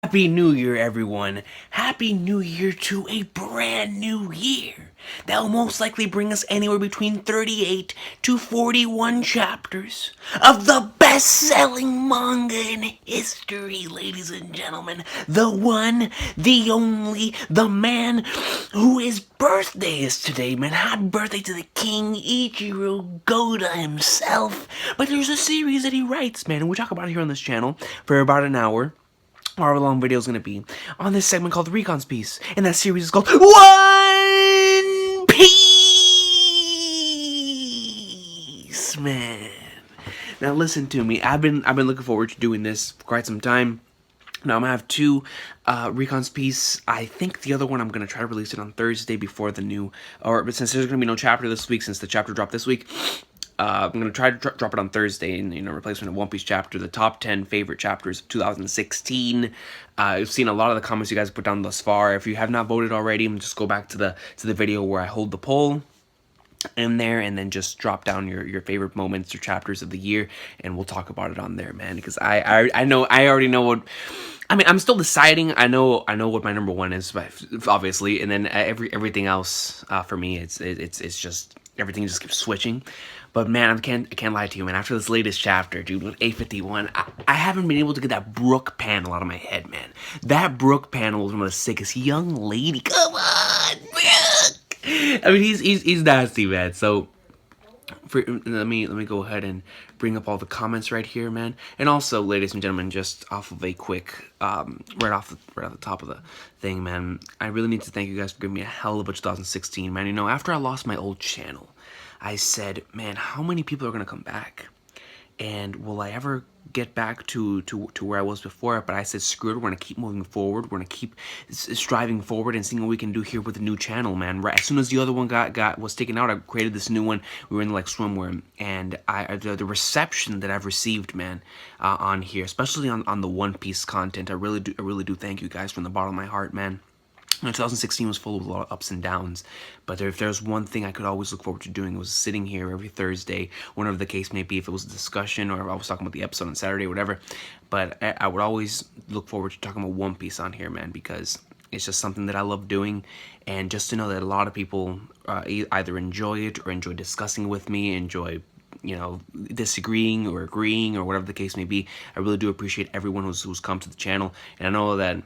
Happy New Year, everyone. Happy New Year to a brand new year. That will most likely bring us anywhere between 38 to 41 chapters of the best-selling manga in history, ladies and gentlemen. The one, the only, the man whose birthday is today, man. Happy birthday to the king, Ichiro Goda himself. But there's a series that he writes, man, and we talk about it here on this channel for about an hour. However long video is going to be on this segment called Recon Piece, and that series is called One Piece, man. Now listen to me. I've been looking forward to doing this for quite some time. Now I'm gonna have two Recon's Piece. I think the other one I'm gonna try to release it on Thursday before the new, but since there's gonna be no chapter this week, since the chapter dropped this week. I'm going to try to drop it on Thursday in, replacement of One Piece chapter, the top 10 favorite chapters of 2016. I've seen a lot of the comments you guys put down thus far. If you have not voted already, just go back to the video where I hold the poll in there, and then just drop down your favorite moments or chapters of the year, and we'll talk about it on there, man, because I already know what, I mean, I'm still deciding. I know what my number one is, obviously, and then everything else for me, it's just everything just keeps switching. But man, I can't lie to you, man. After this latest chapter, dude, with 851, I haven't been able to get that Brooke panel out of my head, man. That Brooke panel was one of the sickest. Young lady, come on, Brooke. I mean, he's nasty, man. So let me go ahead and bring up all the comments right here, man. And also, ladies and gentlemen, just off of a quick right off the top of the thing, man, I really need to thank you guys for giving me a hell of a 2016, man. You know, after I lost my old channel, I said, man, how many people are gonna come back? And will I ever get back to where I was before? But I said, screw it, we're gonna keep moving forward. We're gonna keep striving forward and seeing what we can do here with the new channel, man. Right as soon as the other one was taken out, I created this new one. We were in like swimwear, and the reception that I've received, man, on here, especially on the One Piece content, I really do thank you guys from the bottom of my heart, man. 2016 was full of a lot of ups and downs, but if there's one thing I could always look forward to doing, it was sitting here every Thursday, whenever the case may be, if it was a discussion or I was talking about the episode on Saturday or whatever. But I would always look forward to talking about One Piece on here, man, because it's just something that I love doing, and just to know that a lot of people either enjoy it or enjoy discussing with me, enjoy, you know, disagreeing or agreeing or whatever the case may be. I really do appreciate everyone who's come to the channel, and I know that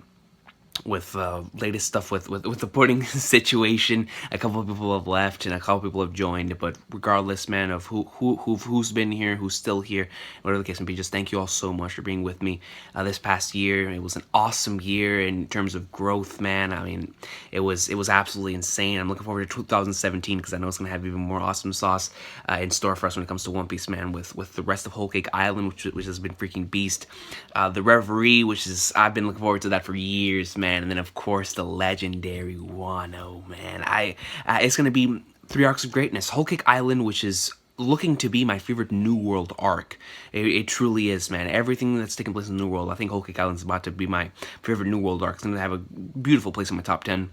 with latest stuff with the pudding situation, a couple of people have left and a couple of people have joined, but regardless, man, of who's been here, who's still here, whatever the case may be, just thank you all so much for being with me this past year. It was an awesome year in terms of growth, man. I mean, it was absolutely insane. I'm looking forward to 2017 because I know it's gonna have even more awesome sauce in store for us when it comes to One Piece, man, with the rest of Whole Cake Island, which has been freaking beast, the Reverie, which is, I've been looking forward to that for years, man. And then, of course, the legendary Wano, man. It's going to be 3 arcs of greatness. Whole Cake Island, which is looking to be my favorite New World arc. It truly is, man. Everything that's taking place in the New World, I think Whole Cake Island is about to be my favorite New World arc. It's going to have a beautiful place in my top 10.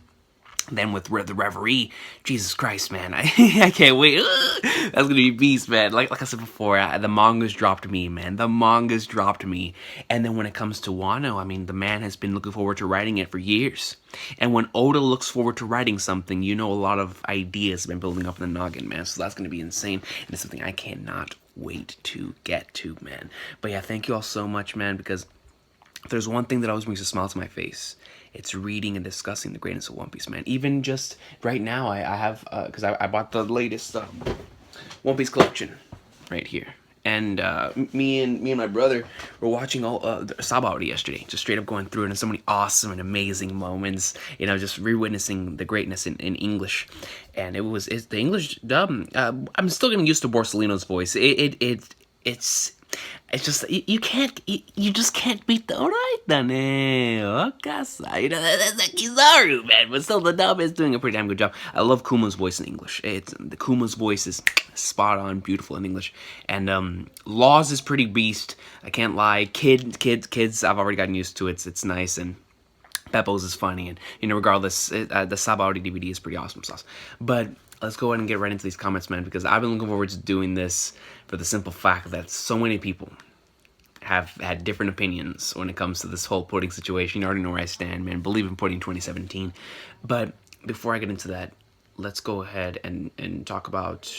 Then with the Reverie, Jesus Christ, man, I can't wait. That's gonna be beast, man. Like I said before, the mangas dropped me, man. The mangas dropped me. And then when it comes to Wano, I mean, the man has been looking forward to writing it for years. And when Oda looks forward to writing something, you know, a lot of ideas have been building up in the noggin, man. So that's gonna be insane, and it's something I cannot wait to get to, man. But yeah, thank you all so much, man, because if there's one thing that always brings a smile to my face, it's reading and discussing the greatness of One Piece, man. Even just right now, I have, because I bought the latest One Piece collection right here. And me and my brother were watching all Sabaody yesterday, just straight up going through it, and so many awesome and amazing moments, you know, just re-witnessing the greatness in English. And it's the English dub. I'm still getting used to Borsellino's voice. It's just, you just can't beat the right, you know, that's like Kizaru, man, but still the dub is doing a pretty damn good job. I love Kuma's voice in English. The Kuma's voice is spot on, beautiful in English, and Laws is pretty beast, I can't lie. Kids, I've already gotten used to it, it's nice, and Beppo's is funny, and, you know, regardless, the Sabaody DVD is pretty awesome sauce. But let's go ahead and get right into these comments, man, because I've been looking forward to doing this for the simple fact that so many people have had different opinions when it comes to this whole pudding situation. You already know where I stand, man. Believe in pudding 2017. But before I get into that, let's go ahead and talk about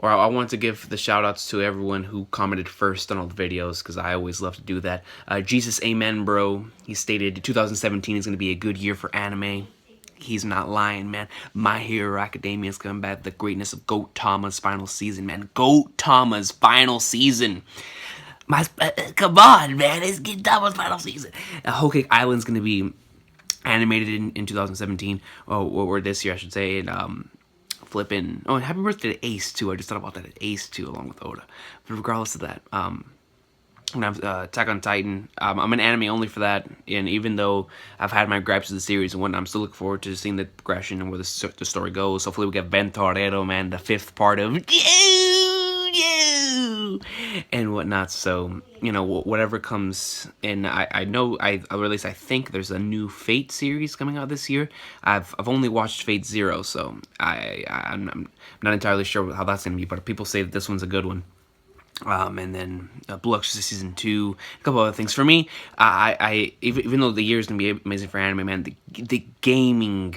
or I want to give the shout outs to everyone who commented first on all the videos, because I always love to do that. Jesus Amen Bro, he stated 2017 is going to be a good year for anime. He's not lying, man. My Hero Academia is coming back. The greatness of Goat Tama's final season, man. Goat Tama's final season. Come on, man. It's Goat Tama's final season. Whole Cake Island's going to be animated in 2017. Or this year, I should say. And, flipping. Oh, and happy birthday to Ace, too. I just thought about that. Ace, too, along with Oda. But regardless of that, Attack on Titan. I'm an anime only for that, and even though I've had my gripes of the series and whatnot, I'm still looking forward to seeing the progression and where the story goes. Hopefully we get Ben Torero, man, the 5th part of you and whatnot. So, you know, whatever comes in, I know, or at least I think there's a new Fate series coming out this year. I've only watched Fate Zero, so I'm not entirely sure how that's going to be, but people say that this one's a good one. And then Blue Exorcist Season 2, a couple other things. For me, even though the year is going to be amazing for anime, man, the gaming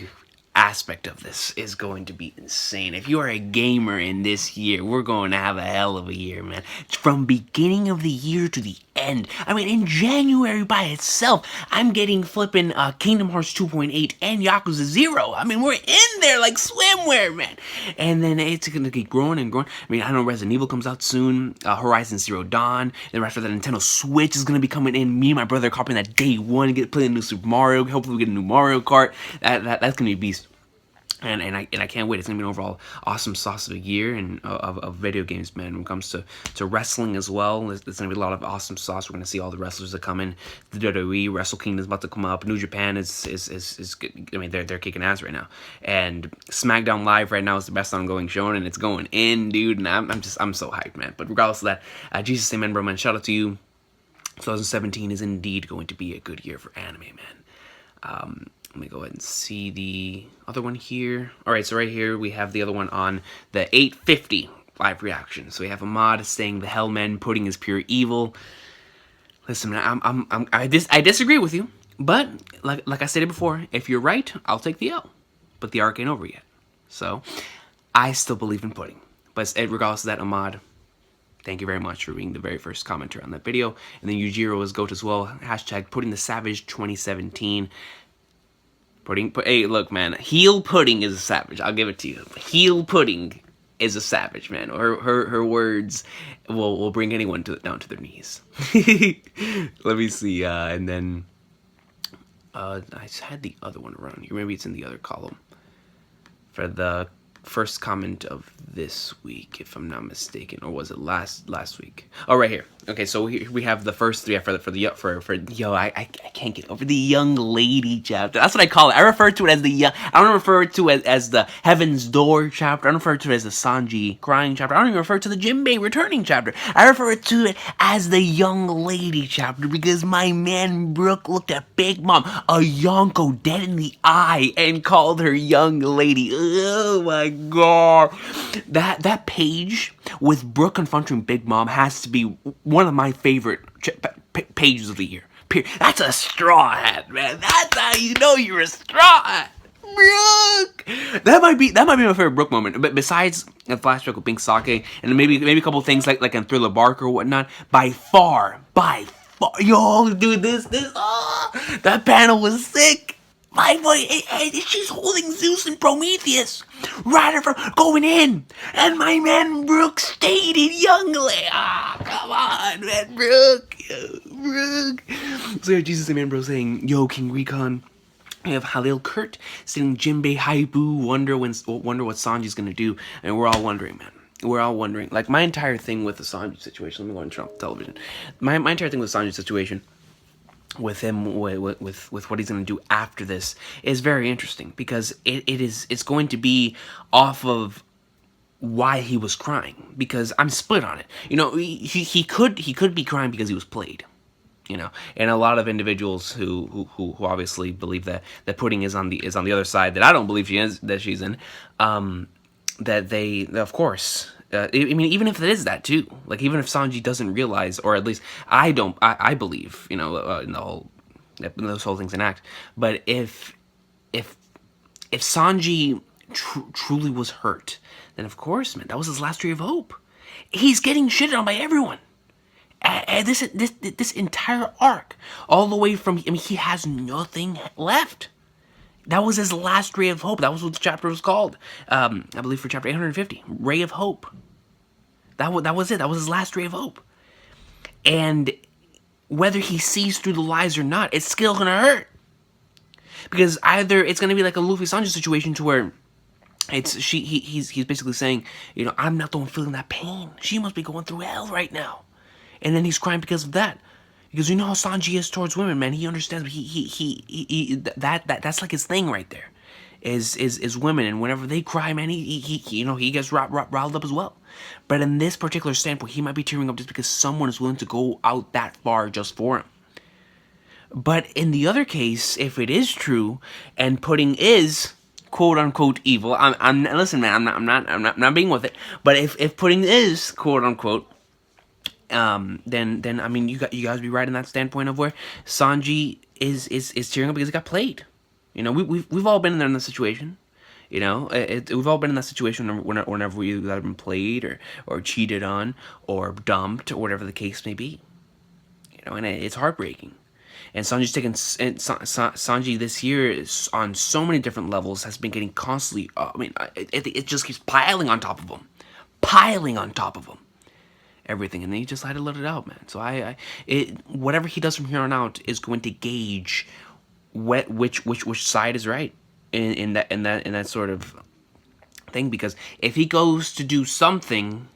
aspect of this is going to be insane. If you are a gamer in this year, we're going to have a hell of a year, man. From beginning of the year to the end. I mean, in January by itself, I'm getting flipping Kingdom Hearts 2.8 and Yakuza 0. I mean, we're in there like swimwear, man. And then it's going to keep growing and growing. I mean, I know Resident Evil comes out soon. Horizon Zero Dawn. Then after that, Nintendo Switch is going to be coming in. Me and my brother are copying that day one. Playing a new Super Mario. Hopefully we get a new Mario Kart. That's going to be a beast. And I can't wait. It's going to be an overall awesome sauce of a year and of video games, man. When it comes to wrestling as well, there's going to be a lot of awesome sauce. We're going to see all the wrestlers that come in. The WWE, Wrestle Kingdom is about to come up. New Japan is good. I mean, they're kicking ass right now. And SmackDown Live right now is the best ongoing show, and it's going in, dude. And I'm so hyped, man. But regardless of that, Jesus Amen, bro, man. Shout out to you. 2017 is indeed going to be a good year for anime, man. Let me go ahead and see the other one here. Alright, so right here we have the other one on the 850 live reaction. So we have Ahmad saying the Hellman pudding is pure evil. Listen, man, I disagree with you, but like I stated before, if you're right, I'll take the L. But the arc ain't over yet. So I still believe in pudding. But regardless of that, Ahmad, thank you very much for being the very first commenter on that video. And then Yujiro is GOAT as well. Hashtag Pudding the Savage 2017. Hey, look, man. Heel Pudding is a savage. I'll give it to you. Heel Pudding is a savage, man. Her words will bring anyone down to their knees. Let me see. And then I had the other one around here. Maybe it's in the other column for the first comment of this week, if I'm not mistaken, or was it last week? Oh, right here. Okay, so we have the first three I can't get over the young lady chapter. That's what I call it. I refer to it as I don't refer to it as the Heaven's Door chapter. I don't refer to it as the Sanji crying chapter. I don't even refer to the Jinbei returning chapter. I refer to it as the young lady chapter because my man Brooke looked at Big Mom, a Yonko, dead in the eye and called her young lady. Oh my god. That page with Brooke confronting Big Mom has to be one of my favorite pages of the year. That's a straw hat, man. That's how you know you're a straw hat. Brooke! That might be my favorite Brooke moment. But besides a flashback with Pink Sake and maybe a couple things like in Thriller Bark or whatnot, by far, yo, dude, that panel was sick. My boy, she's holding Zeus and Prometheus right of her going in. And my man Brooke stated youngly. Come on, man, Brooke. So Jesus and man bro saying, yo, King Recon. We have Halil Kurt saying Jinbei Haibu, wonder what Sanji's gonna do. And we're all wondering, man. We're all wondering. Like, my entire thing with the Sanji situation, let me go and turn off the television. My entire thing with the Sanji situation, with him, with what he's going to do after this, is very interesting because it's going to be off of why he was crying, because I'm split on it. You know, he could be crying because he was played, you know, and a lot of individuals who obviously believe that Pudding is on the other side that I don't believe she's in, that they, of course, I mean, even if it is that too, like even if Sanji doesn't realize, or at least I don't, I believe, in the whole, in those whole things enact. But if if Sanji truly was hurt, then of course, man, that was his last ray of hope. He's getting shitted on by everyone. And this entire arc, all the way from, I mean, he has nothing left. That was his last ray of hope. That was what the chapter was called. I believe for chapter 850, Ray of Hope. That was it. That was his last ray of hope. And whether he sees through the lies or not, it's still gonna hurt. Because either it's gonna be like a Luffy Sanji situation to where he's basically saying, I'm not the one feeling that pain. She must be going through hell right now. And then he's crying because of that. Because you know how Sanji is towards women, man. He understands. That's like his thing right there, is women. And whenever they cry, man, he gets riled up as well. But in this particular standpoint, he might be tearing up just because someone is willing to go out that far just for him. But in the other case, if it is true, and pudding is quote unquote evil, I'm listen, man, I'm not being with it. But if pudding is quote unquote, then I mean, you guys be right in that standpoint of where Sanji is tearing up because he got played. We've all been in that situation. We've all been in that situation whenever we either been played or cheated on or dumped or whatever the case may be. And it's heartbreaking. And Sanji's Sanji this year is on so many different levels has been getting constantly. It just keeps piling on top of him. Everything, and then he just had to let it out, man. So whatever he does from here on out is going to gauge which side is right in that sort of thing. Because if he goes to do something,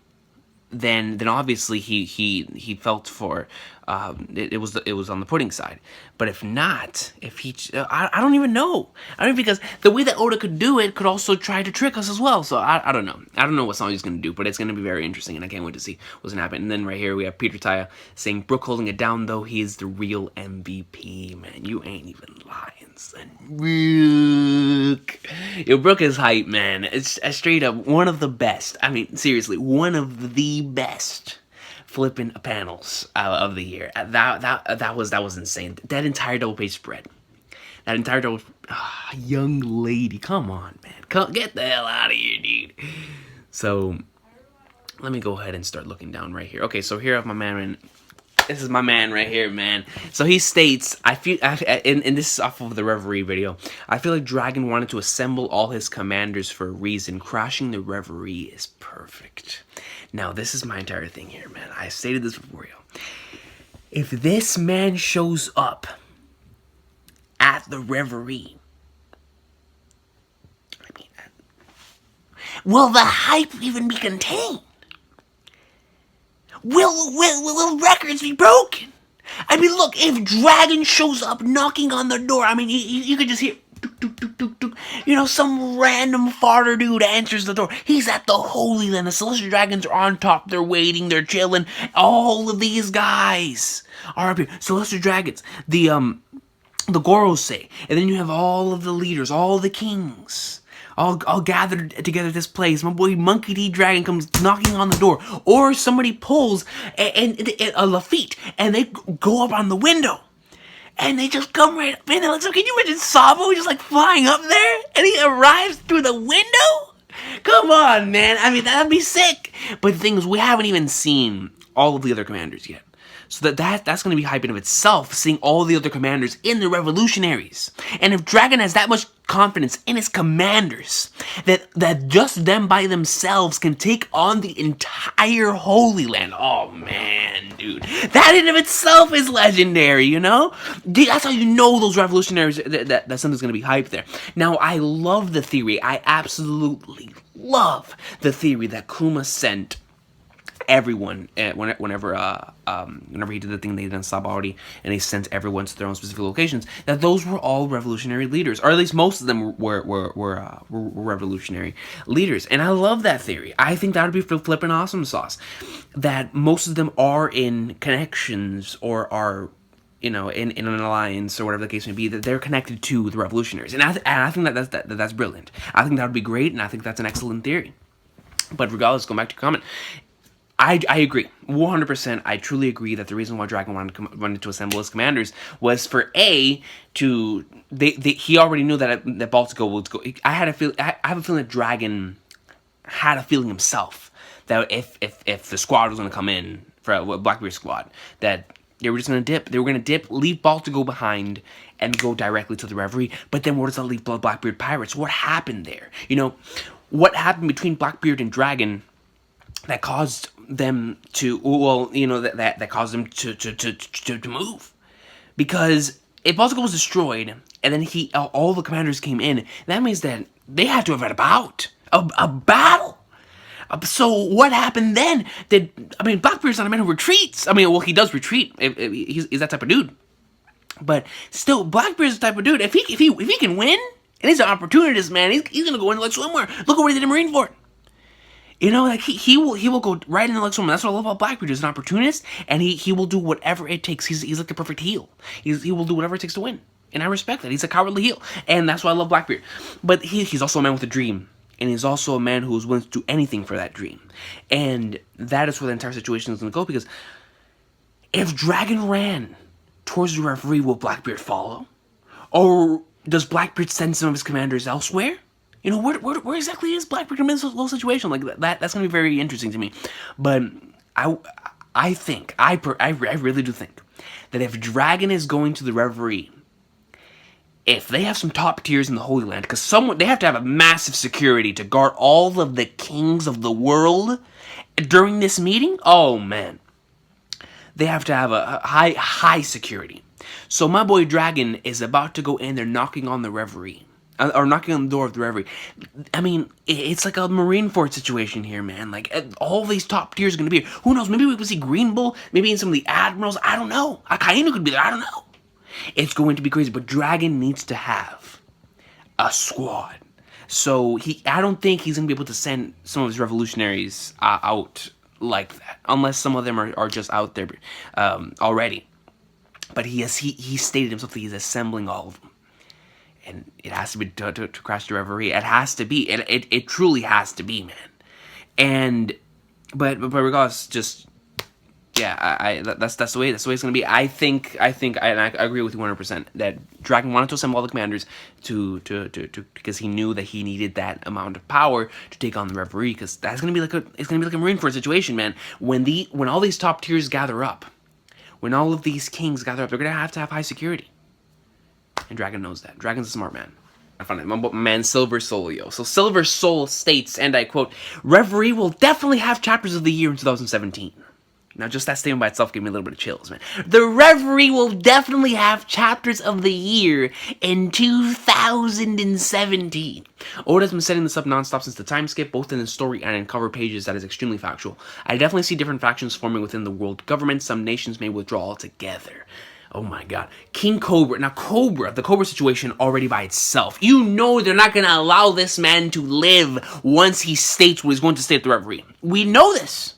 then obviously he felt for it was on the pudding side. But if not, I don't even know. Because the way that Oda could do it could also try to trick us as well. So I don't know. I don't know what Sanji's gonna do, but it's gonna be very interesting, and I can't wait to see what's gonna happen. And then right here we have Peter Taya saying Brook holding it down, though he is the real MVP, man. You ain't even lying, son. Brook. Yo, Brook is hype, man. It's straight up one of the best. I mean, seriously, one of the best flipping panels of the year. That was insane. That entire double page spread. That entire double young lady. Come on, man. Come get the hell out of here, dude. So let me go ahead and start looking down right here. Okay, so here I have my man. This is my man right here, man. So he states, and this is off of the Reverie video, I feel like Dragon wanted to assemble all his commanders for a reason. Crashing the Reverie is perfect. Now, this is my entire thing here, man. I stated this before, yo. If this man shows up at the Reverie, will the hype even be contained? Will records be broken? I mean, look, if Dragon shows up knocking on the door, I mean, you could just hear, some random farter dude answers the door. He's at the Holy Land. The Celestial Dragons are on top. They're waiting. They're chilling. All of these guys are up here. Celestial Dragons. The Gorosei. And then you have all of the leaders, all the kings. All gathered together at this place. My boy Monkey D. Dragon comes knocking on the door. Or somebody pulls a Lafitte and they go up on the window. And they just come right up in there. So can you imagine Sabo just like flying up there? And he arrives through the window? Come on, man. I mean, that'd be sick. But the thing is, we haven't even seen all of the other commanders yet. So that's going to be hype in of itself, seeing all the other commanders in the revolutionaries. And if Dragon has that much confidence in his commanders, that just them by themselves can take on the entire Holy Land. Oh, man, dude. That in of itself is legendary, That's how you know those revolutionaries, that something's going to be hyped there. Now, I love the theory. I absolutely love the theory that Kuma sent everyone whenever he did the thing they did in Sabaody, and he sent everyone to their own specific locations, that those were all revolutionary leaders, or at least most of them were revolutionary leaders. And I love that theory. I think that would be flipping awesome sauce, that most of them are in connections or are in an alliance or whatever the case may be, that they're connected to the revolutionaries. And I think that's brilliant. I think that would be great, and I think that's an excellent theory. But regardless, going back to your comment, I agree 100%. I truly agree that the reason why Dragon wanted to assemble his commanders was for he already knew that Baltigo would go. I have a feeling that Dragon had a feeling himself that if the squad was going to come in for Blackbeard's squad, that they were just going to dip. They were going to dip, leave Baltigo behind, and go directly to the Reverie. But then where does that leave Blackbeard pirates? What happened there? What happened between Blackbeard and Dragon that caused them to, that caused them to move? Because if Baltigo was destroyed and then all the commanders came in, that means that they had to have had a battle. So what happened then? Blackbeard's not a man who retreats. He does retreat. He's that type of dude. But still, Blackbeard's the type of dude. If he can win, and he's an opportunist, man, he's gonna go into like swimwear. Look at what he did in Marineford. He will go right into like swimwear. That's what I love about Blackbeard. He's an opportunist, and he will do whatever it takes. He's like the perfect heel. He will do whatever it takes to win, and I respect that. He's a cowardly heel, and that's why I love Blackbeard. But he's also a man with a dream. And he's also a man who is willing to do anything for that dream. And that is where the entire situation is going to go. Because if Dragon ran towards the Reverie, will Blackbeard follow? Or does Blackbeard send some of his commanders elsewhere? Where exactly is Blackbeard in this whole situation? Like that's going to be very interesting to me. But I think, I really do think, that if Dragon is going to the Reverie, if they have some top tiers in the Holy Land, because they have to have a massive security to guard all of the kings of the world during this meeting. Oh man, they have to have a high security. So my boy Dragon is about to go in there, knocking on the Reverie, or knocking on the door of the Reverie. It's like a Marineford situation here, man. Like all these top tiers are gonna be here. Who knows? Maybe we will see Green Bull. Maybe in some of the admirals. I don't know. Akainu could be there. I don't know. It's going to be crazy, but Dragon needs to have a squad. So I don't think he's going to be able to send some of his revolutionaries out like that, unless some of them are just out there already. But he stated himself that he's assembling all of them. And it has to be to crash the Reverie. It has to be. It truly has to be, man. But regardless, just... Yeah, that's the way it's gonna be. I think, and I agree with you 100% that Dragon wanted to assemble all the commanders to because he knew that he needed that amount of power to take on the Reverie. Because it's gonna be like a Marineford situation, man. When all these top tiers gather up, when all of these kings gather up, they're gonna have to have high security. And Dragon knows that. Dragon's a smart man. I found it. My man Silver Soul, yo. So Silver Soul states, and I quote, "Reverie will definitely have chapters of the year in 2017." Now, just that statement by itself gave me a little bit of chills, man. The Reverie will definitely have chapters of the year in 2017. Oda's been setting this up nonstop since the time skip, both in the story and in cover pages. That is extremely factual. I definitely see different factions forming within the world government. Some nations may withdraw altogether. Oh my god. King Cobra. Now, the Cobra situation already by itself. You know they're not going to allow this man to live once he states what he's going to state at the Reverie. We know this.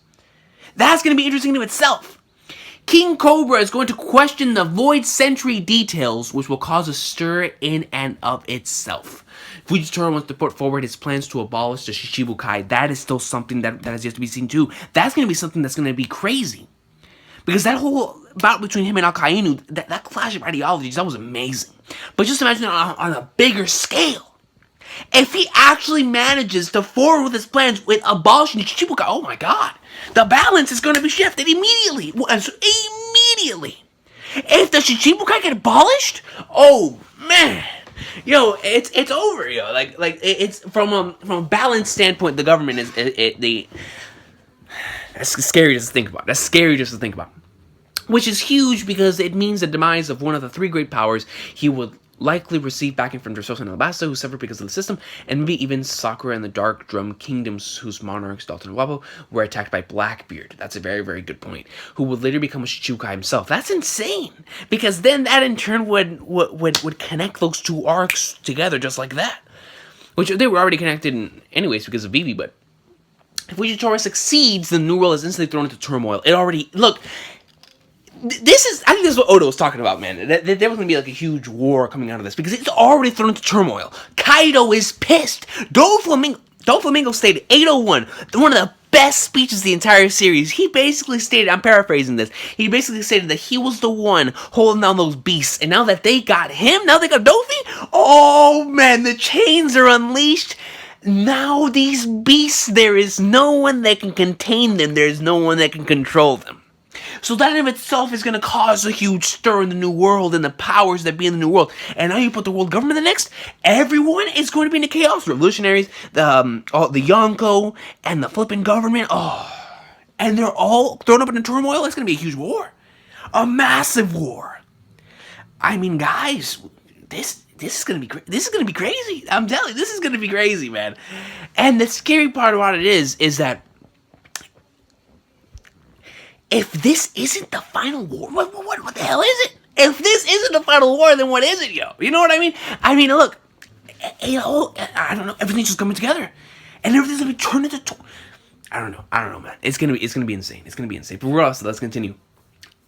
That's going to be interesting to itself. King Cobra is going to question the Void Sentry details, which will cause a stir in and of itself. Fujitora wants to put forward his plans to abolish the Shichibukai. That is still something that has yet to be seen too. That's going to be something that's going to be crazy. Because that whole battle between him and Akainu, that clash of ideologies, that was amazing. But just imagine on a bigger scale. If he actually manages to forward with his plans with abolishing Shichibukai, oh my god, the balance is going to be shifted immediately. Immediately. If the Shichibukai get abolished, oh man, yo, it's over, yo. Like it's from a balance standpoint, the government is that's scary just to think about. That's scary just to think about. Which is huge because it means the demise of one of the three great powers. He would likely receive backing from Dressrosa and Alabasta, who suffered because of the system, and maybe even Sakura and the Dark Drum Kingdoms, whose monarchs, Dalton and Wabo, were attacked by Blackbeard. That's a very, very good point. Who would later become a Shichibukai himself. That's insane! Because then that in turn would connect those two arcs together just like that. Which they were already connected anyways because of Vivi, but if Fujitora succeeds, the New World is instantly thrown into turmoil. It already... Look... I think this is what Oda was talking about, man. There was going to be like a huge war coming out of this because it's already thrown into turmoil. Kaido is pissed. Doflamingo stated 801, one of the best speeches of the entire series. He basically stated, I'm paraphrasing this, he basically stated that he was the one holding down those beasts, and now that they got him, now they got Dofi, oh man, the chains are unleashed. Now these beasts, there is no one that can contain them, there is no one that can control them. So that in of itself is going to cause a huge stir in the new world and the powers that be in the new world. And now you put the world government in the next, everyone is going to be in the chaos. Revolutionaries, the Yonko, and the flipping government. Oh, and they're all thrown up in a turmoil. It's going to be a huge war. A massive war. I mean, guys, this is going to be this is going to be crazy. I'm telling you, this is going to be crazy, man. And the scary part about it is that if this isn't the final war, what the hell is it? If this isn't the final war, then what is it, yo? You know what I mean? I mean, look, I don't know. Everything's just coming together, and everything's gonna be turned into. I don't know, man. It's gonna be insane. It's gonna be insane. But regardless, let's continue.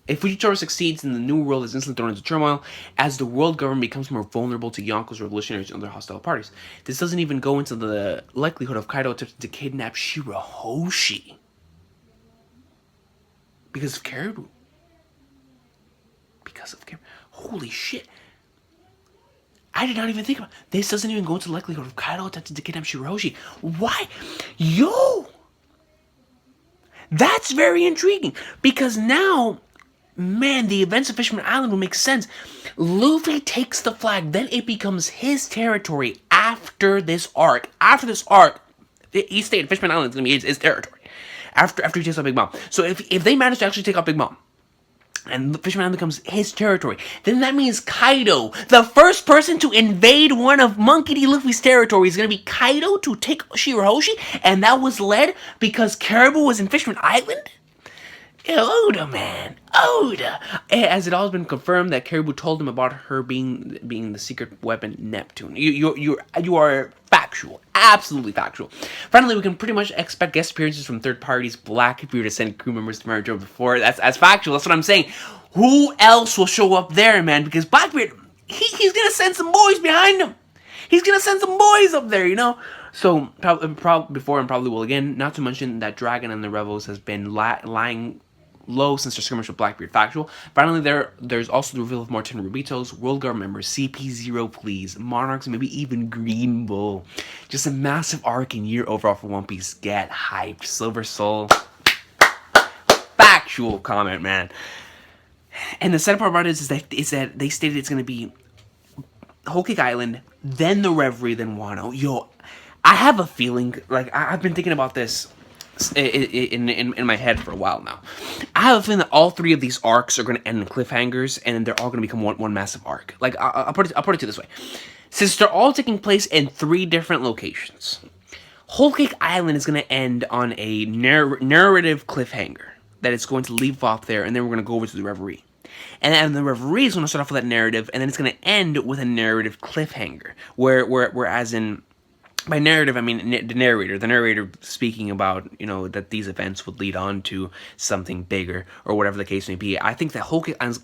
If Fujitora succeeds, then the new world is instantly thrown into turmoil as the world government becomes more vulnerable to Yonko's revolutionaries and other hostile parties. This doesn't even go into the likelihood of Kaido attempting to kidnap Shirahoshi. Because of Caribou. Holy shit. I did not even think about this. Doesn't even go into the likelihood of Kaido attempting to kidnap Shirahoshi. Why? Yo! That's very intriguing. Because now, man, the events of Fishman Island will make sense. Luffy takes the flag, then it becomes his territory after this arc. He stated Fishman Island is going to be his territory. After he takes out Big Mom. So if they manage to actually take out Big Mom, and the Fishman Island becomes his territory, then that means Kaido, the first person to invade one of Monkey D. Luffy's territory, is going to be Kaido to take Shirahoshi, and that was led because Caribou was in Fishman Island? Oda, man. Oda. As it all has been confirmed that Caribou told him about her being the secret weapon Neptune. You are factual. Absolutely factual. Finally, we can pretty much expect guest appearances from third parties. Blackbeard has sent crew members to Marijo before. That's factual. That's what I'm saying. Who else will show up there, man? Because Blackbeard, he's going to send some boys behind him. He's going to send some boys up there, you know? So, probably before and probably will again, not to mention that Dragon and the Rebels has been lying low since their skirmish with Blackbeard. Factual. Finally, there's also the reveal of more 10 Rubitos, World Guard members, CP0 please, Monarchs, maybe even Green Bull. Just a massive arc and year overall for One Piece. Get hyped. Silver Soul. Factual comment, man. And the sad part about it is that they stated it's going to be Whole Cake Island, then the Reverie, then Wano. Yo, I have a feeling, like, I've been thinking about this in my head for a while now. I have a feeling that all three of these arcs are going to end in cliffhangers, and then they're all going to become one massive arc. Like, I'll put it to you this way. Since they're all taking place in 3 different locations, Whole Cake Island is going to end on a narrative cliffhanger that it's going to leave off there, and then we're going to go over to the Reverie. And then the Reverie is going to start off with that narrative, and then it's going to end with a narrative cliffhanger, whereas in, by narrative, I mean the narrator speaking about, you know, that these events would lead on to something bigger, or whatever the case may be. I think that Whole Cake Island's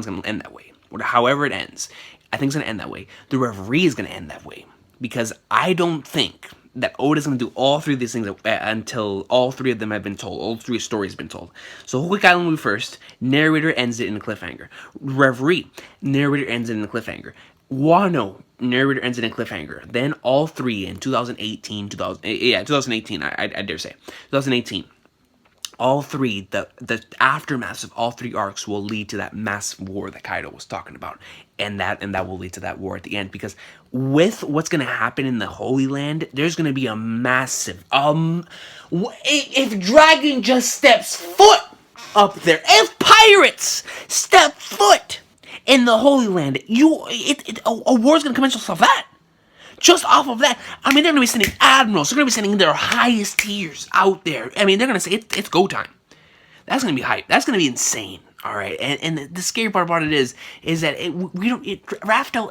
going to end that way. However it ends, I think it's going to end that way. The Reverie is going to end that way, because I don't think that Oda's going to do all 3 of these things until all 3 of them have been told. All 3 stories have been told. So Whole Cake Island will be first. Narrator ends it in a cliffhanger. Reverie, narrator ends it in a cliffhanger. Wano, narrator ends it in a cliffhanger. Then all 3 in 2018, 2018, I dare say. 2018. All 3, the aftermath of all 3 arcs will lead to that massive war that Kaido was talking about. And that will lead to that war at the end. Because with what's going to happen in the Holy Land, there's going to be a massive... if Dragon just steps foot up there, if pirates step foot in the Holy Land, a war's going to commence just off that. Just off of that. I mean, they're going to be sending admirals. They're going to be sending their highest tiers out there. I mean, they're going to say, it's go time. That's going to be hype. That's going to be insane. All right. And the scary part about it is that Rafto,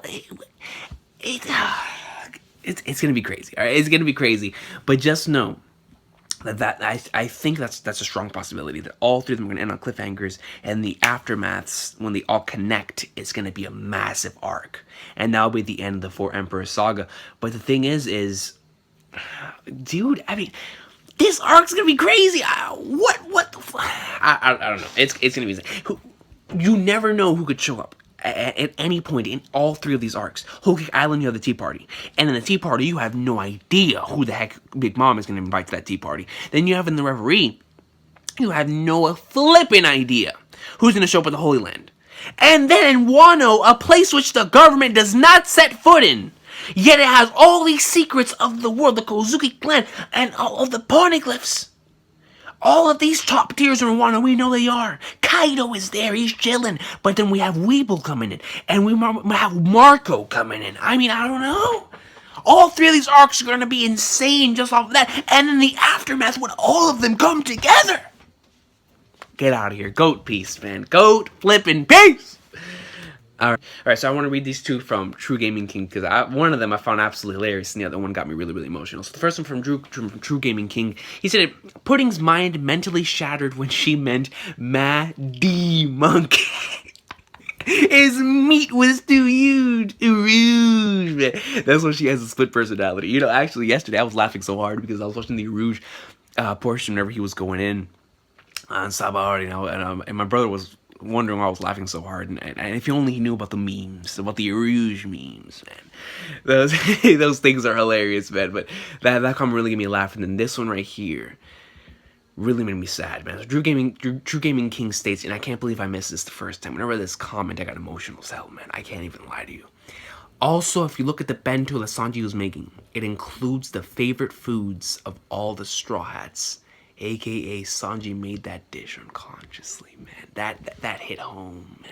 it's going to be crazy. All right. It's going to be crazy. But just know that I think that's a strong possibility that all 3 of them are going to end on cliffhangers, and the aftermaths, when they all connect, it's going to be a massive arc, and that'll be the end of the 4 Emperor saga. But the thing is Dude, I mean, this arc's gonna be crazy. What the fuck? I don't know. It's gonna be insane. You never know who could show up at any point in all three of these arcs. Whole Cake Island, you have the Tea Party. And in the Tea Party, you have no idea who the heck Big Mom is going to invite to that Tea Party. Then you have in the Reverie, you have no flipping idea who's going to show up at the Holy Land. And then in Wano, a place which the government does not set foot in. Yet it has all these secrets of the world, the Kozuki clan, and all of the poneglyphs. All of these top tiers in Wano, we know they are. Kaido is there, he's chilling. But then we have Weeble coming in. And we have Marco coming in. I mean, I don't know. All three of these arcs are going to be insane just off of that. And in the aftermath, when all of them come together. Get out of here. Goat Piece, man. Goat flipping Piece. Alright, so I want to read these two from True Gaming King, because one of them I found absolutely hilarious, and the other one got me really, really emotional. So the first one from True Gaming King, he said, Pudding's mind mentally shattered when she meant Maddie Monkey. His meat was too huge. Rouge. That's when she has a split personality. You know, actually, yesterday I was laughing so hard because I was watching the Rouge portion whenever he was going in on Sabahari, you know, and my brother was wondering why I was laughing so hard, and if only he knew about the memes, about the Rouge memes, man. Those things are hilarious, man. But that comment really gave me laughing. And this one right here really made me sad, man. So True Gaming King states, and I can't believe I missed this the first time. When I read this comment, I got emotional as hell, man. I can't even lie to you. Also, if you look at the bento that Sanji was making, it includes the favorite foods of all the Straw Hats. AKA Sanji made that dish unconsciously, man. That hit home, man.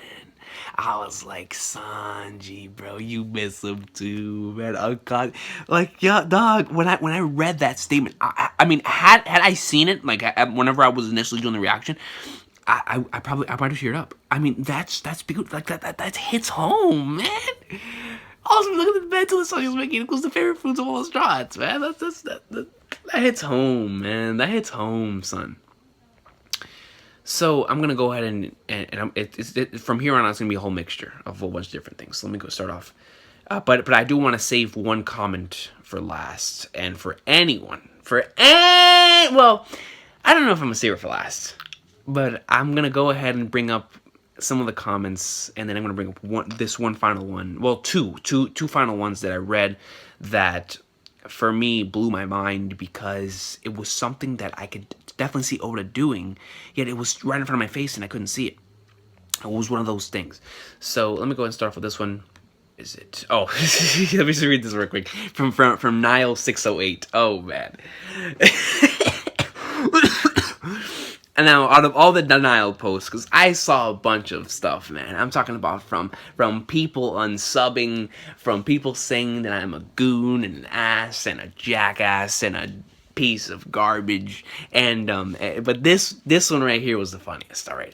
I was like, Sanji, bro, you miss him too, man. Like, yeah, dog. When I read that statement, I mean, had I seen it, like, whenever I was initially doing the reaction, I might have teared up. I mean, that's big, like that hits home, man. Also, look at the bento that Sanji was making. It includes the favorite foods of all the Straw Hats, man. That hits home, man. That hits home, son. So I'm gonna go ahead and from here on, it's gonna be a whole mixture of a whole bunch of different things. So let me go start off. But I do want to save one comment for last, and for anyone, well, I don't know if I'm gonna save it for last, but I'm gonna go ahead and bring up some of the comments, and then I'm gonna bring up this one final one. Well, two final ones that I read that, for me, blew my mind, because it was something that I could definitely see Oda doing, yet it was right in front of my face and I couldn't see it. It was one of those things. So let me go ahead and start off with this one. Is it? Oh, let me just read this real quick. From Nile608. Oh, man. And now, out of all the denial posts, because I saw a bunch of stuff, man. I'm talking about from people unsubbing, from people saying that I'm a goon and an ass and a jackass and a piece of garbage. And but this one right here was the funniest. All right.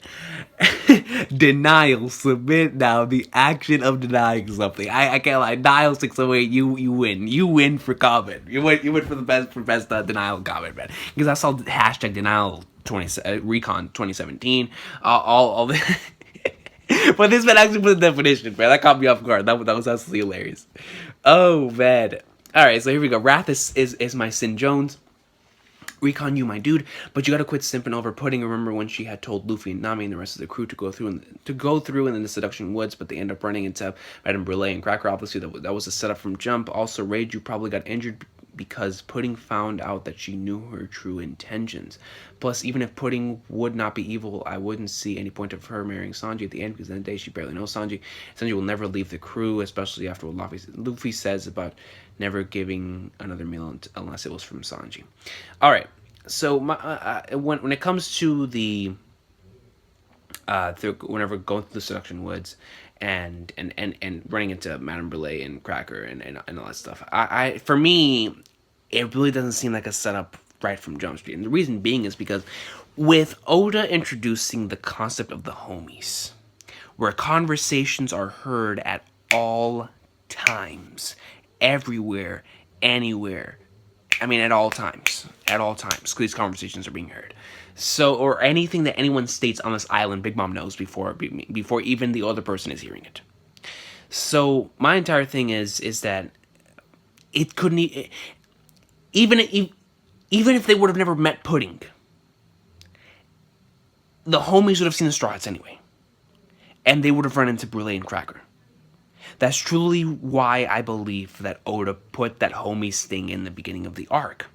Denial, submit now the action of denying something. I can't lie. Nile608, you win. You win for comment. You win for the best denial comment, man. Because I saw hashtag denial Recon 2017, all the but this man actually put the definition, man. That caught me off guard. That was absolutely hilarious. Oh, man. Alright, so here we go. Wrath is my Sin Jones. Recon, you my dude, but you gotta quit simping over Pudding. Remember when she had told Luffy and Nami and the rest of the crew to go through in the Seduction Woods, but they end up running into Madame Brule and Cracker. Obviously, that was a setup from Jump. Also, Reiju probably got injured because Pudding found out that she knew her true intentions. Plus, even if Pudding would not be evil, I wouldn't see any point of her marrying Sanji at the end, because at the end of the day, she barely knows Sanji. Sanji will never leave the crew, especially after what Luffy says about never giving another meal unless it was from Sanji. All right, so when it comes to the whenever going through the Seduction Woods and running into Madame Brule and Cracker and all that stuff, for me, it really doesn't seem like a setup right from Jump Street. And the reason being is because with Oda introducing the concept of the homies, where conversations are heard at all times, everywhere, anywhere. I mean, at all times. These conversations are being heard. So, or anything that anyone states on this island, Big Mom knows before even the other person is hearing it. So, my entire thing is that it couldn't. even even if they would have never met Pudding, the homies would have seen the Straw Hats anyway, and they would have run into Brule and Cracker. That's truly why I believe that Oda put that homies thing in the beginning of the arc,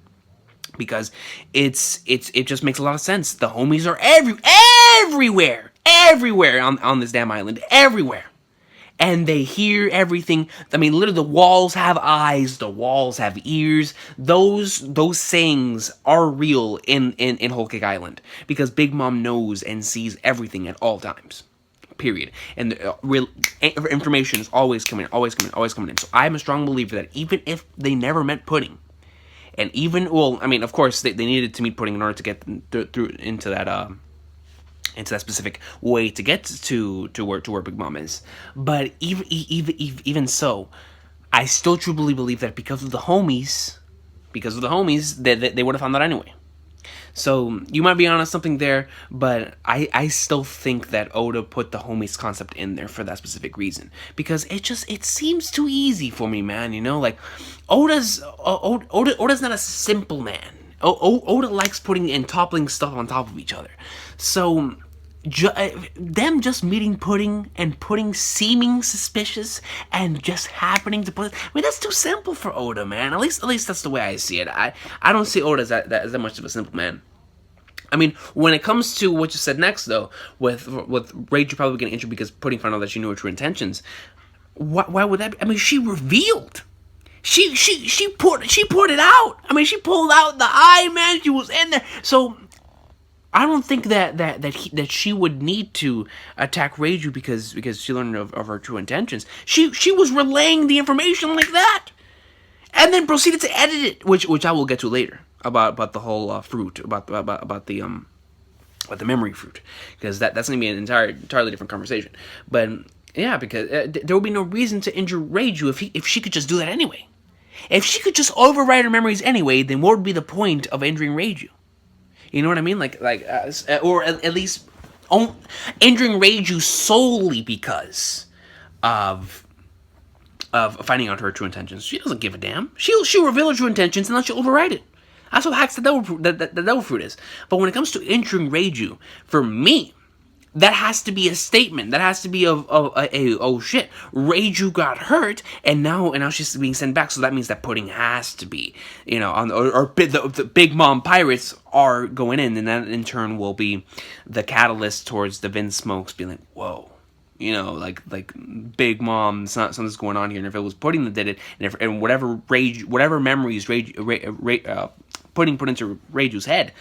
because it just makes a lot of sense. The homies are everywhere on this damn island, everywhere. And they hear everything. I mean, literally, the walls have eyes, the walls have ears. Those sayings are real in Whole Cake Island, because Big Mom knows and sees everything at all times. Period. And real information is always coming in. So I'm a strong believer that even if they never met Pudding, and even, well, I mean, of course, they needed to meet Pudding in order to get through into that specific way to get to where Big Mom is. But even so, I still truly believe that because of the homies, they would have found out anyway. So you might be onto something there, but I still think that Oda put the homies concept in there for that specific reason, because it seems too easy for me, man. You know, like Oda's not a simple man. Oda likes putting and toppling stuff on top of each other. So them just meeting Pudding and Pudding seeming suspicious and just happening to put, I mean, that's too simple for Oda, man. At least that's the way I see it. I don't see Oda as that much of a simple man. I mean, when it comes to what you said next, though, with Reiju probably getting injured because Pudding found out that she knew her true intentions, why would that be? I mean, she revealed. She poured it out. I mean, she pulled out the eye, man. She was in there. So I don't think that she would need to attack Reiju because she learned of her true intentions. She was relaying the information like that, and then proceeded to edit it, which I will get to later about the whole fruit, about the memory fruit, because that's gonna be an entirely different conversation. But yeah, because there would be no reason to injure Reiju if she could just do that anyway. If she could just override her memories anyway, then what would be the point of injuring Reiju? You know what I mean? Or at least injuring Reiju solely because of finding out her true intentions. She doesn't give a damn. She'll reveal her true intentions and then she'll override it. That's what hacks the devil fruit is. But when it comes to injuring Reiju, for me, that has to be a statement. That has to be oh shit, Reiju got hurt, and now she's being sent back. So that means that Pudding has to be, the Big Mom pirates are going in, and that in turn will be the catalyst towards the Vinsmokes being like, whoa. Like Big Mom, something's going on here. And if it was Pudding that did it, and whatever memories Pudding put into Reiju's head,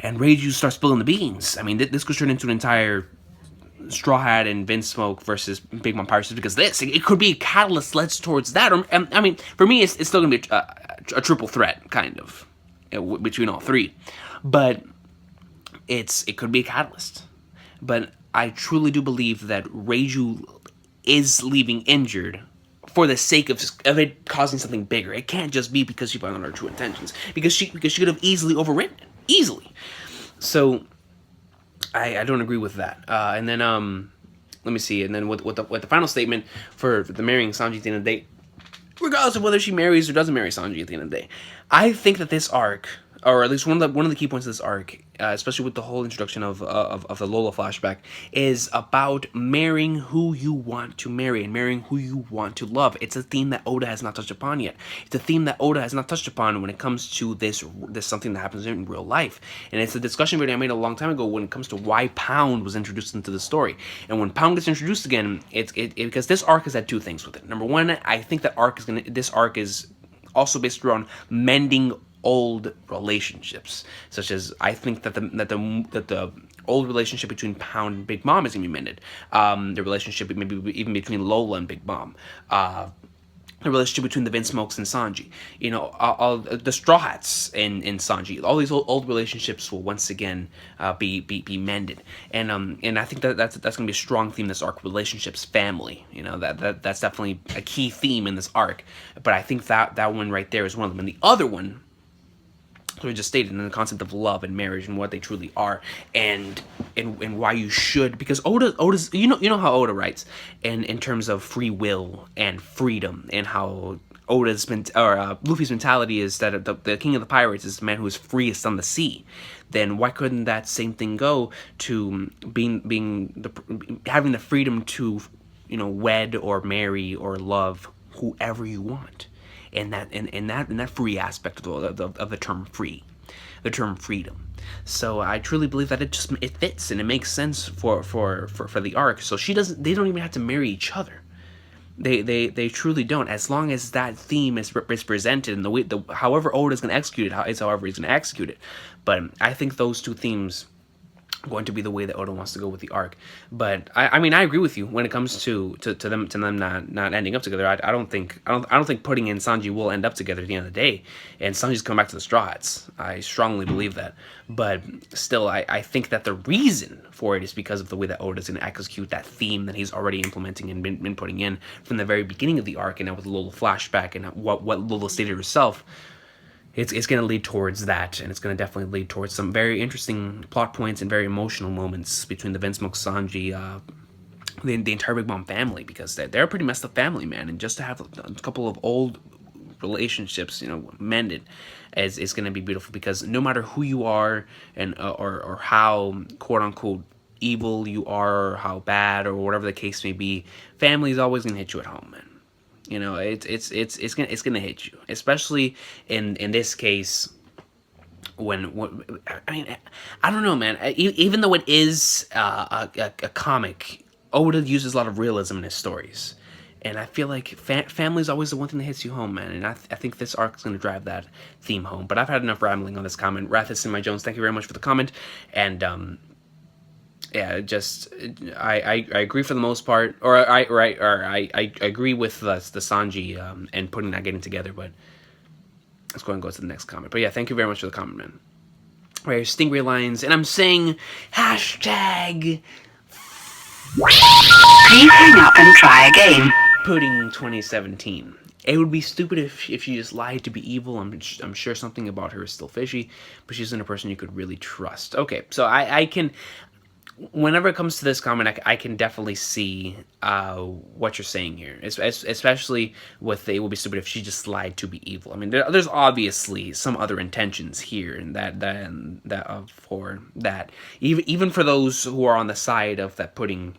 and Reiju starts spilling the beans. I mean, this could turn into an entire Straw Hat and Vinsmoke versus Big Mom Pirates, because it could be a catalyst led towards that. I mean, for me, it's still gonna be a triple threat kind of between all three, but it could be a catalyst. But I truly do believe that Reiju is leaving injured for the sake of it causing something bigger. It can't just be because she found out her true intentions, because she could have easily overwritten it. Easily. So I don't agree with that. And then let me see. And then with the final statement for the marrying Sanji at the end of the day, regardless of whether she marries or doesn't marry Sanji at the end of the day, I think that this arc, or at least one of the key points of this arc, especially with the whole introduction of the Lola flashback, is about marrying who you want to marry and marrying who you want to love. It's a theme that Oda has not touched upon yet. It's a theme that Oda has not touched upon when it comes to this something that happens in real life. And it's a discussion video I made a long time ago when it comes to why Pound was introduced into the story. And when Pound gets introduced again, it's because this arc has had two things with it. Number one, I think that this arc is also based around mending old relationships, such as I think that the old relationship between Pound and Big Mom is gonna be mended. The relationship maybe even between Lola and Big Mom. The relationship between the Vinsmokes and Sanji. All the Straw Hats and Sanji. All these old relationships will once again be mended. And I think that's gonna be a strong theme in this arc. Relationships, family. That's definitely a key theme in this arc. But I think that one right there is one of them. And the other one, so we just stated, in the concept of love and marriage and what they truly are, and why you should, because Oda's you know how Oda writes in terms of free will and freedom, and how Luffy's mentality is that the king of the pirates is the man who is freest on the sea, then why couldn't that same thing go to having the freedom to, wed or marry or love whoever you want, and that free aspect of the term free, the term freedom. So I truly believe that it fits and it makes sense for the arc. So they don't even have to marry each other. They truly don't, as long as that theme is presented and however Oda's going to execute it, however he's going to execute it. But I think those two themes are going to be the way that Oda wants to go with the arc. But I mean, I agree with you when it comes to them not ending up together. I don't think Pudding and Sanji will end up together at the end of the day, and Sanji's coming back to the Straw Hats. I strongly believe that. But still, I think that the reason for it is because of the way that Oda's going to execute that theme that he's already implementing and been putting in from the very beginning of the arc, and now with a little flashback and what Lolo stated herself. It's going to lead towards that, and it's going to definitely lead towards some very interesting plot points and very emotional moments between the Vinsmoke, Sanji, the entire Big Mom family, because they're a pretty messed up family, man, and just to have a couple of old relationships, mended, is going to be beautiful, because no matter who you are and or how quote unquote evil you are, or how bad, or whatever the case may be, family is always going to hit you at home, man. It's gonna hit you, especially in this case. When I mean, I don't know, man. Even though it is a comic, Oda uses a lot of realism in his stories, and I feel like family is always the one thing that hits you home, man. And I think this arc is gonna drive that theme home. But I've had enough rambling on this comment. Rathis and My Jones, thank you very much for the comment, and yeah, just I agree for the most part, or I agree with the Sanji and Pudding not getting together, but let's go and go to the next comment. But yeah, thank you very much for the comment, man. Right, Stingray Lions, and I'm saying hashtag. Please hang up and try again. Pudding 2017. It would be stupid if she just lied to be evil. I'm sure something about her is still fishy, but she's not a person you could really trust. Okay, so I can. Whenever it comes to this comment, I can definitely see what you're saying here, especially with it would be stupid if she just lied to be evil. I mean, there's obviously some other intentions here, and even for those who are on the side of that Pudding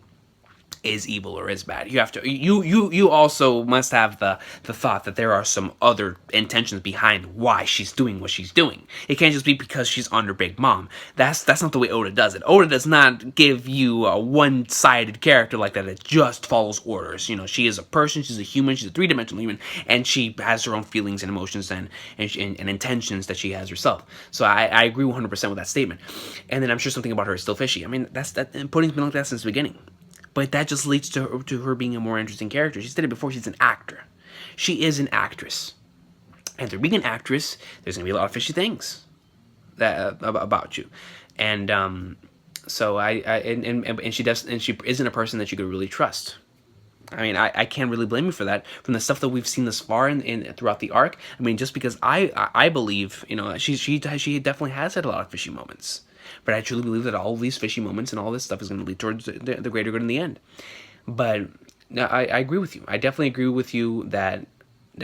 is evil or is bad, you have to you also must have the thought that there are some other intentions behind why she's doing what she's doing. It can't just be because she's under Big Mom. That's not the way Oda does it. Oda does not give you a one-sided character like that just follows orders. She is a person, she's a human, she's a three-dimensional human, and she has her own feelings and emotions and intentions that she has herself. So I agree 100% with that statement. And then I'm sure something about her is still fishy. I mean, and Pudding's been like that since the beginning. But that just leads to her being a more interesting character. She said it before, she's an actor. She is an actress. And through being an actress, there's going to be a lot of fishy things about you. And so she isn't a person that you could really trust. I mean, I can't really blame you for that. From the stuff that we've seen thus far throughout the arc, I mean, just because I believe, she definitely has had a lot of fishy moments. But I truly believe that all of these fishy moments and all this stuff is going to lead towards the greater good in the end. But I agree with you. I definitely agree with you that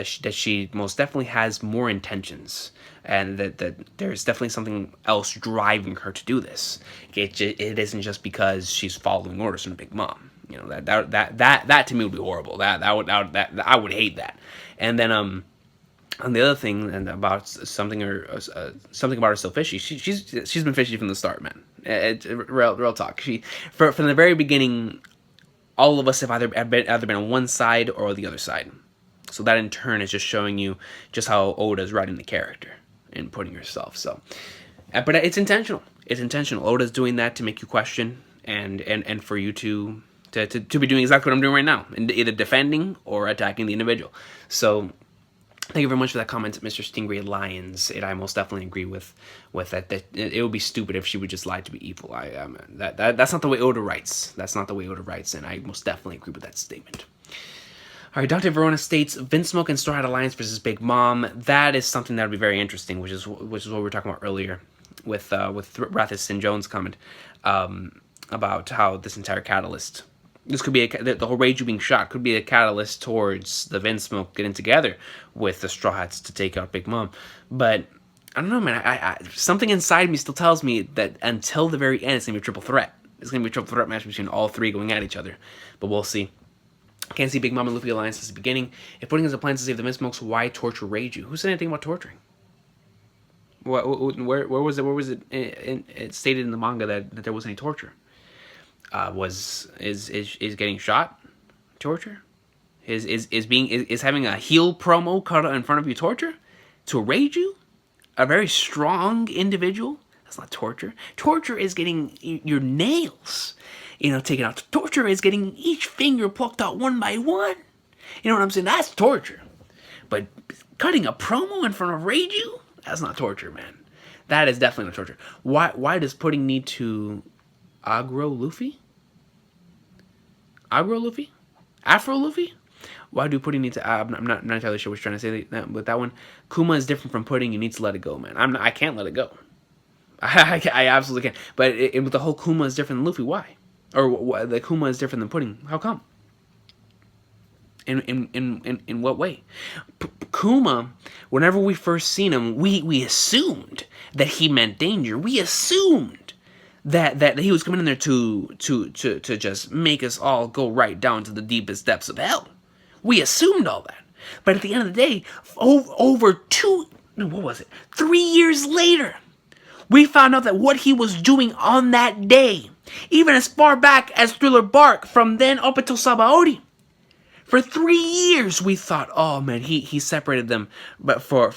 she most definitely has more intentions, and that there's definitely something else driving her to do this. It isn't just because she's following orders from Big Mom. That to me would be horrible. I would hate that. And then and the other thing, and about something about her still fishy. She's been fishy from the start, man. Real talk. From the very beginning, all of us have either been on one side or the other side. So that in turn is just showing you just how Oda's writing the character and putting herself. So, but it's intentional. It's intentional. Oda's doing that to make you question and for you to be doing exactly what I'm doing right now, and either defending or attacking the individual. So. Thank you very much for that comment, Mr. Stingray Lions. I most definitely agree with that. That it would be stupid if she would just lie to be evil. That's not the way Oda writes. That's not the way Oda writes, and I most definitely agree with that statement. All right, Dr. Verona states Vinsmoke and Straw Hat Alliance versus Big Mom. That is something that would be very interesting, which is what we were talking about earlier with Rathis and Jones' comment about how this entire catalyst This could be the whole Reiju being shot could be a catalyst towards the Vinsmoke getting together with the Straw Hats to take out Big Mom. But I don't know, man. I something inside me still tells me that until the very end, it's gonna be a triple threat. It's gonna be a triple threat match between all three going at each other. But we'll see. Can't see Big Mom and Luffy alliance since the beginning. If Pudding has a plan to save the Vinsmokes, why torture Reiju? Who said anything about torturing? Where was it? Where was it stated in the manga that there was any torture? Is getting shot torture? Is having a heel promo cut in front of you torture? To Reiju, a very strong individual, that's not torture. Torture is getting your nails, taken out. Torture is getting each finger plucked out one by one. You know what I'm saying? That's torture. But cutting a promo in front of Reiju, that's not torture, man. That is definitely not torture. Why does Pudding need to aggro Luffy? Aggro Luffy? Afro Luffy? Why do Pudding need to... I'm not entirely sure what you're trying to say with that one. Kuma is different from Pudding. You need to let it go, man. I can't let it go. I absolutely can't. But with the whole Kuma is different than Luffy, why? Or the Kuma is different than Pudding. How come? In what way? Kuma, whenever we first seen him, we assumed that he meant danger. We assumed that he was coming in there to just make us all go right down to the deepest depths of hell. We assumed all that. But at the end of the day, over 3 years later, we found out that what he was doing on that day, even as far back as Thriller Bark, from then up until Sabaody, for 3 years we thought, oh man, he separated them, but for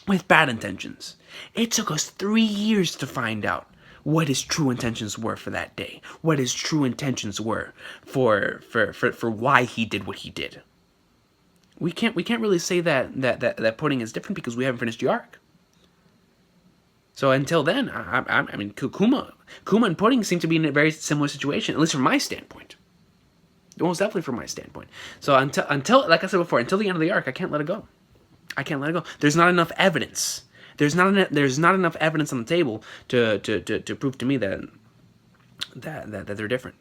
with bad intentions. It took us 3 years to find out what his true intentions were for that day. What his true intentions were for why he did what he did. We can't really say that Pudding is different because we haven't finished the arc. So until then, I mean, Kuma and Pudding seem to be in a very similar situation, at least from my standpoint. Most definitely from my standpoint. So until like I said before, until the end of the arc, I can't let it go. I can't let it go. There's not enough evidence. There's not enough evidence on the table to prove to me that they're different.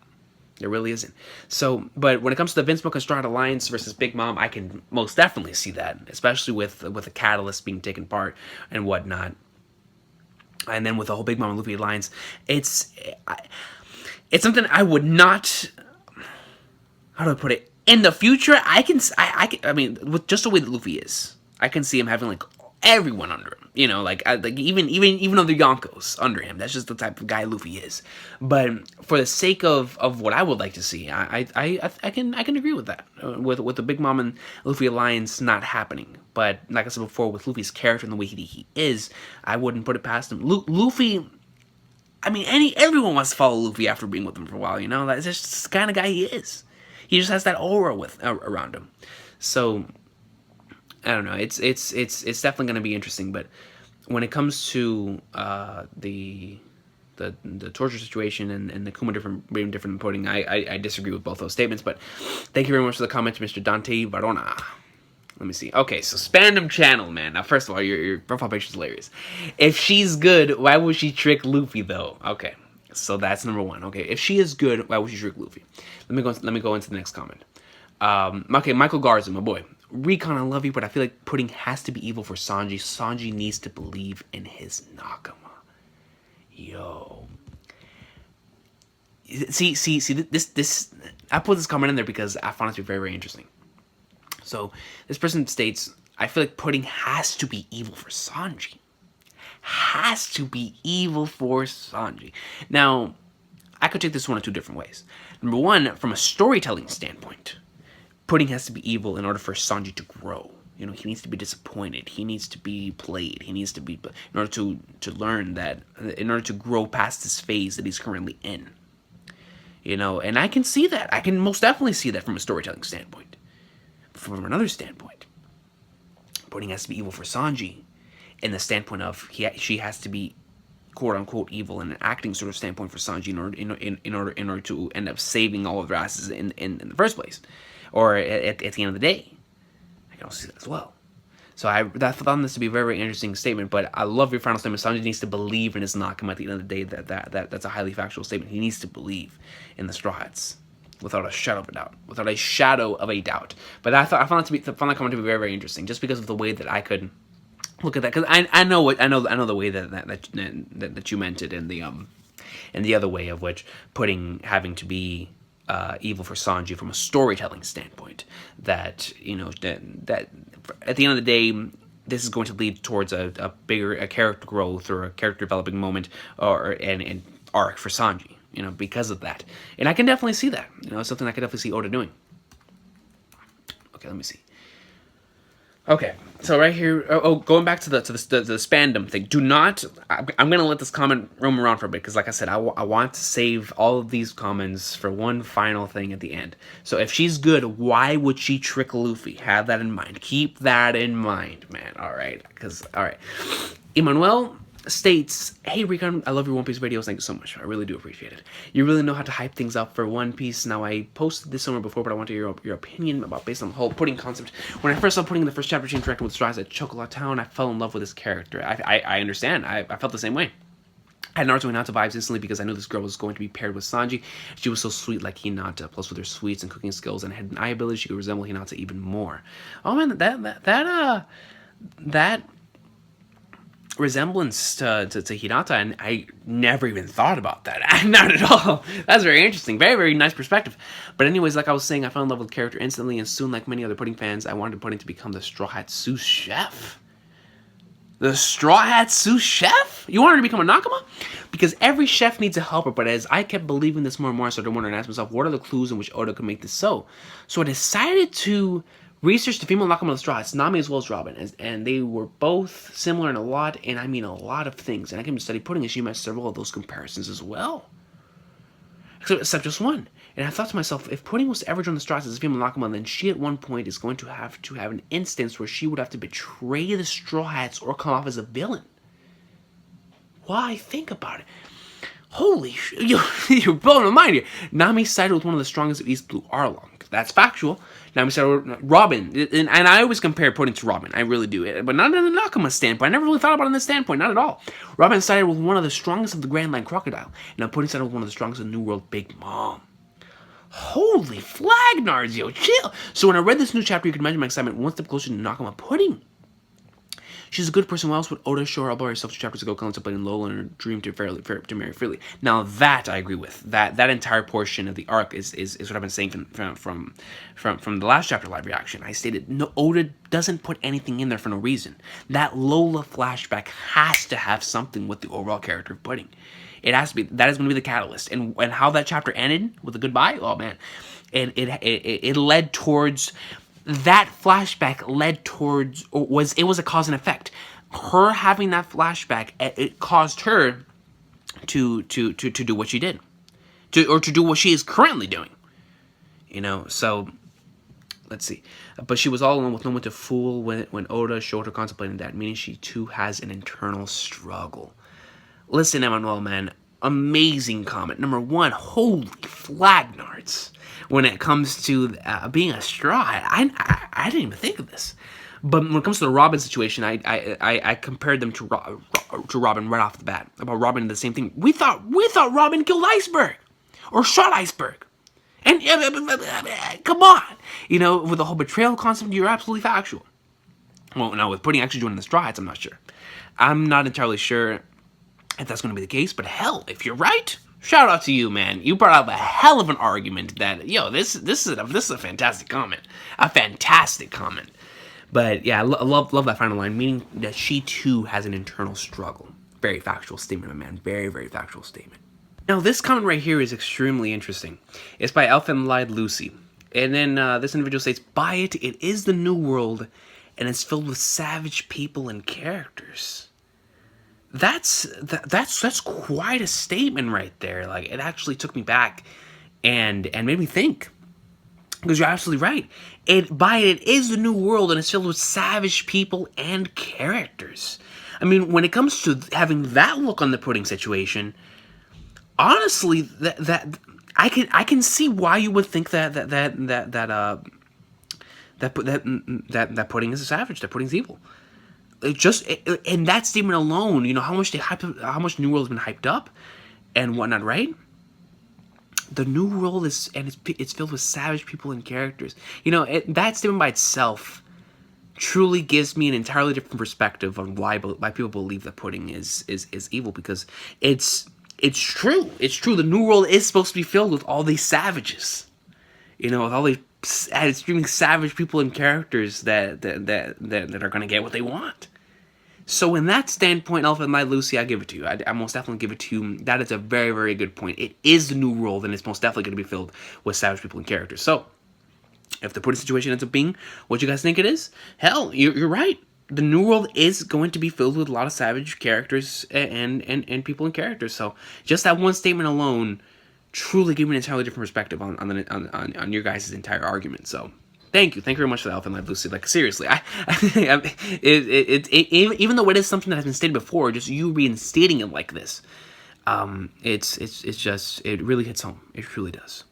There really isn't. So, but when it comes to the Vinsmoke and Straw Hat Alliance versus Big Mom, I can most definitely see that, especially with the catalyst being taken part and whatnot. And then with the whole Big Mom and Luffy alliance, it's something I would not. How do I put it? In the future, I mean, with just the way that Luffy is, I can see him having like everyone under him. Like even other Yonkos under him. That's just the type of guy Luffy is. But for the sake of what I would like to see, I can agree with that. With the Big Mom and Luffy alliance not happening. But like I said before, with Luffy's character and the way he is, I wouldn't put it past him. Luffy. I mean, everyone wants to follow Luffy after being with him for a while. That's just the kind of guy he is. He just has that aura around him. So I don't know. It's definitely going to be interesting. But when it comes to the torture situation and the Kuma being different than Pudding, I disagree with both those statements. But thank you very much for the comment, Mr. Dante Varona. Let me see. Okay, so Spandom Channel, man. Now, first of all, your profile picture is hilarious. If she's good, why would she trick Luffy though? Okay. So that's number one. Okay, if she is good, why would she trick Luffy? Let me go into the next comment. Okay, Michael Garza, my boy. Recon, I love you, but I feel like Pudding has to be evil for Sanji. Sanji needs to believe in his Nakama. Yo. See, this. I put this comment in there because I found it to be very, very interesting. So this person states, I feel like Pudding has to be evil for Sanji. Has to be evil for Sanji. Now, I could take this one in two different ways. Number one, from a storytelling standpoint, Pudding has to be evil in order for Sanji to grow. He needs to be disappointed. He needs to be played. He needs to be, in order to learn that, in order to grow past this phase that he's currently in. And I can see that. I can most definitely see that from a storytelling standpoint. From another standpoint, Pudding has to be evil for Sanji. In the standpoint of she has to be quote unquote evil in an acting sort of standpoint for Sanji in order to end up saving all of their asses in the first place, or at the end of the day. I can also see that as well. So I found this to be a very, very interesting statement, but I love your final statement. Sanji needs to believe in his Nakama at the end of the day. That's a highly factual statement. He needs to believe in the Straw Hats. Without a shadow of a doubt. Without a shadow of a doubt. But I found that comment to be very, very interesting, just because of the way that I could look at that. Because I know the way that you meant it, and the other way of which having to be evil for Sanji from a storytelling standpoint. That that at the end of the day, this is going to lead towards a bigger character growth or a character developing moment or an arc for Sanji. Because of that. And I can definitely see that. It's something I can definitely see Oda doing. Okay, let me see. Okay, so right here, going back to the spandom thing. Do not. I'm gonna let this comment roam around for a bit because, like I said, I want to save all of these comments for one final thing at the end. So if she's good, why would she trick Luffy? Have that in mind. Keep that in mind, man. All right, Emmanuel states, "Hey Recon, I love your One Piece videos. Thank you so much. I really do appreciate it. You really know how to hype things up for One Piece. Now, I posted this somewhere before, but I want to hear your opinion about based on the whole pudding concept. When I first saw Pudding in the first chapter, she interacted with Straws at Chocolate Town. I fell in love with this character. I understand. I felt the same way. I had Naruto and Hinata vibes instantly because I knew this girl was going to be paired with Sanji. She was so sweet like Hinata, plus with her sweets and cooking skills and had an eye ability, she could resemble Hinata even more." Oh man, that resemblance to Hinata, and I never even thought about that. Not at all. That's very interesting. Very, very nice perspective. But anyways, like I was saying, I fell in love with the character instantly, and soon, like many other Pudding fans, I wanted Pudding to become the Straw Hat sous chef. The Straw Hat sous chef? You want her to become a Nakama? Because every chef needs a helper, but as I kept believing this more and more, I started wondering and asked myself, what are the clues in which Oda could make this so? So I decided to research the female Nakama of the Straw Hats, Nami as well as Robin, and they were both similar in a lot, and I mean a lot of things. And I came to study Pudding, and she matched several of those comparisons as well. Except just one. And I thought to myself, if Pudding was to ever join the Straw Hats as a female Nakama, then she at one point is going to have an instance where she would have to betray the Straw Hats or come off as a villain. Why? Think about it. Holy shit, you're blowing my mind here. Nami sided with one of the strongest of East Blue Arlong. That's factual. Nami sided with Robin, and I always compare Pudding to Robin. I really do. But not in a Nakama standpoint. I never really thought about it in this standpoint. Not at all. Robin sided with one of the strongest of the Grand Line Crocodile. Now Pudding sided with one of the strongest of the New World Big Mom. Holy flagnards, yo, chill. So when I read this new chapter, you can imagine my excitement one step closer to Nakama Pudding. She's a good person. Why else would Oda show her elbow herself 2 chapters ago, contemplating Lola and her dream to marry freely? Now that I agree with. That entire portion of the arc is what I've been saying from the last chapter live reaction. I stated no, Oda doesn't put anything in there for no reason. That Lola flashback has to have something with the overall character of Pudding. It has to be. That is going to be the catalyst. And how that chapter ended with a goodbye. Oh man, and it led towards. That flashback led towards was a cause and effect. Her having that flashback, it caused her to do what she did, to do what she is currently doing. So let's see. But she was all alone with no one to fool when Oda showed her contemplating that, meaning she too has an internal struggle. Listen, Emmanuel, man, amazing comment. Number one, holy flagnards. When it comes to being a straw, I didn't even think of this. But when it comes to the Robin situation, I compared them to Robin right off the bat. About Robin did the same thing. We thought Robin killed Iceberg or shot Iceberg. And come on, with the whole betrayal concept, you're absolutely factual. Well, now with Pudding actually joining the Straw Hats, I'm not sure. I'm not entirely sure if that's going to be the case. But hell, if you're right. Shout out to you, man. You brought up a hell of an argument that, this is a fantastic comment. A fantastic comment. But yeah, I love that final line, meaning that she too has an internal struggle. Very factual statement, my man. Very, very factual statement. Now, this comment right here is extremely interesting. It's by Elfin Lied Lucy. And then this individual states, "Buy it, it is the new world, and it's filled with savage people and characters." That's quite a statement right there. Like, it actually took me back and made me think. Because you're absolutely right. It is the new world, and it's filled with savage people and characters. I mean, when it comes to having that look on the Pudding situation, honestly, that I can see why you would think that that Pudding is a savage. That Pudding's evil. And that statement alone, how much New World has been hyped up and whatnot, right? The New World it's filled with savage people and characters. That statement by itself truly gives me an entirely different perspective on why people believe that Pudding is evil, because it's true. It's true. The New World is supposed to be filled with all these savages, with all these extremely savage people and characters that are going to get what they want. So in that standpoint, Elephant Light Lucy, I give it to you. I most definitely give it to you. That is a very, very good point. It is the New World, and it's most definitely going to be filled with savage people and characters. So if the Pudding situation ends up being what you guys think it is, hell, you're right. The New World is going to be filled with a lot of savage characters and people and characters. So just that one statement alone truly gave me an entirely different perspective on your guys' entire argument. So thank you very much for that, Elephant Live Lucy. Like, seriously, even though it is something that has been stated before, just you reinstating it like this, it really hits home. It truly does.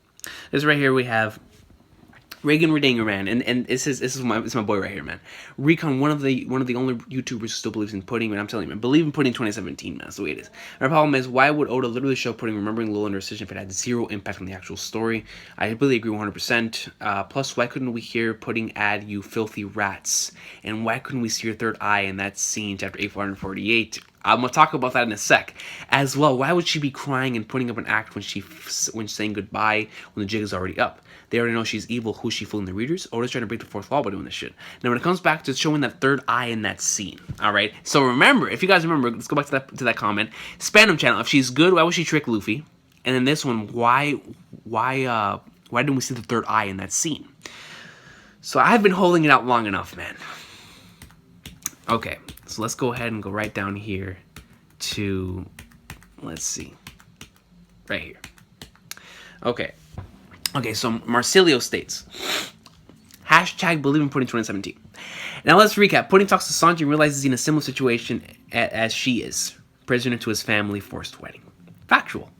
This right here we have Reagan Redanger, man, and this is my boy right here, man. Recon, one of the only YouTubers who still believes in Pudding, man. I'm telling you, man, believe in Pudding 2017, man. That's the way it is. My problem is, why would Oda literally show Pudding remembering Lil and her decision if it had zero impact on the actual story? I really agree 100%. Plus, why couldn't we hear Pudding add "you filthy rats"? And why couldn't we see her third eye in that scene, chapter 8448? I'm gonna talk about that in a sec. As well, why would she be crying and putting up an act when saying goodbye when the jig is already up? They already know she's evil. Who's she fooling the readers? Oda's trying to break the fourth wall by doing this shit. Now, when it comes back to showing that third eye in that scene, all right. So remember, if you guys remember, let's go back to that comment. Spandom channel. If she's good, why would she trick Luffy? And then this one, why didn't we see the third eye in that scene? So I've been holding it out long enough, man. Okay, so let's go ahead and go right down here to, let's see, right here. Okay, so Marsilio states, #believe in Pudding 2017. Now let's recap. Pudding talks to Sanji and realizes he's in a similar situation as she is. Prisoner to his family, forced wedding. Factual.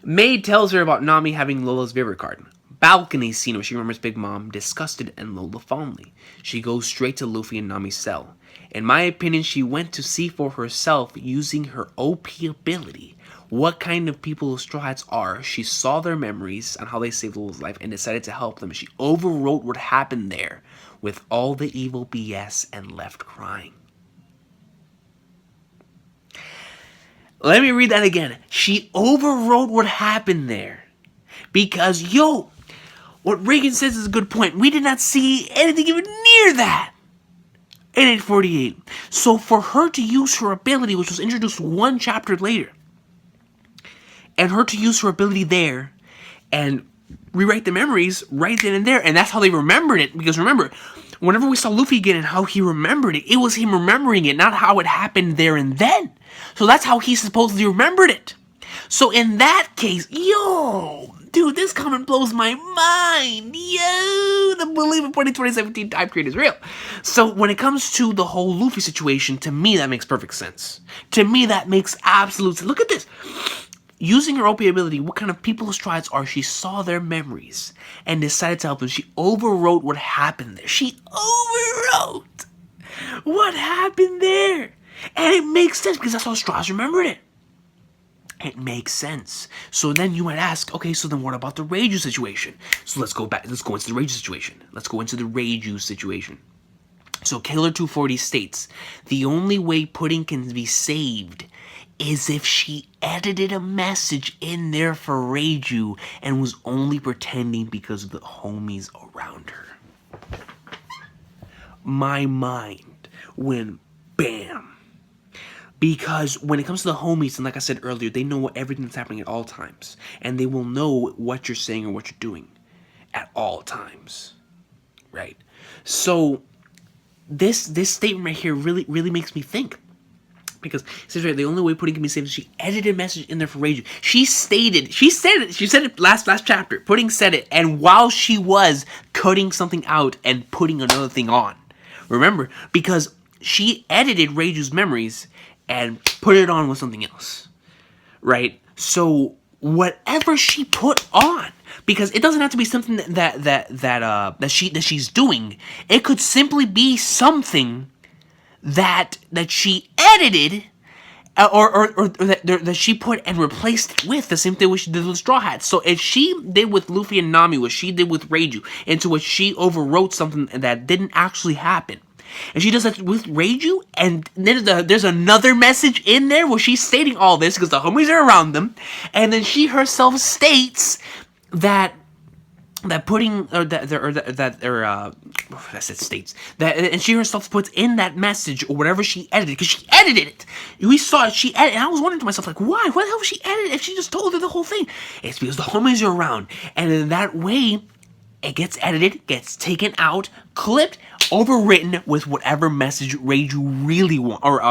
Maid tells her about Nami having Lola's Viver card. Balcony scene where she remembers Big Mom, disgusted, and Lola fondly. She goes straight to Luffy and Nami's cell. In my opinion, she went to see for herself using her OP ability what kind of people Straw Hats are. She saw their memories on how they saved Lola's life and decided to help them. She overwrote what happened there with all the evil BS and left crying. Let me read that again. She overwrote what happened there because, what Reagan says is a good point. We did not see anything even near that in 848. So for her to use her ability, which was introduced one chapter later, and her to use her ability there and rewrite the memories right then and there, and that's how they remembered it. Because remember, whenever we saw Luffy again and how he remembered it, it was him remembering it, not how it happened there and then. So that's how he supposedly remembered it. So in that case, dude, this comment blows my mind. The Believe in Pudding 2017 time period is real. So when it comes to the whole Luffy situation, to me that makes perfect sense. To me that makes absolute sense. Look at this. Using her OP ability, what kind of people strides are, she saw their memories and decided to help them. She overwrote what happened there. She overwrote what happened there. And it makes sense because that's how Straws remembered it. It makes sense. So then you might ask, okay, so then what about the Reiju situation? So let's go into the Reiju situation. So Killer 240 states, the only way Pudding can be saved is if she edited a message in there for Reiju and was only pretending because of the homies around her. My mind went bam. Because when it comes to the homies, and like I said earlier, they know everything that's happening at all times. And they will know what you're saying or what you're doing at all times. Right? So, this statement right here really makes me think. Because it says right, the only way Pudding can be saved is she edited a message in there for Reiju. She said it last chapter. Pudding said it, and while she was cutting something out and putting another thing on. Remember? Because she edited Reiju's memories and put it on with something else, right? So whatever she put on, because it doesn't have to be something that she's doing. It could simply be something that she edited, or that she put and replaced it with the same thing what she did with Straw Hats. So if she did with Luffy and Nami what she did with Reiju, into which she overwrote something that didn't actually happen, and she does that with Reiju, and then there's another message in there where she's stating all this because the homies are around them, and then she herself states that putting states that, and she herself puts in that message or whatever she edited, because she edited it. We saw it, she edited, and I was wondering to myself, like, why the hell would she edit it if she just told her the whole thing? It's because the homies are around, and in that way it gets edited, gets taken out, clipped, overwritten with whatever message Reiju really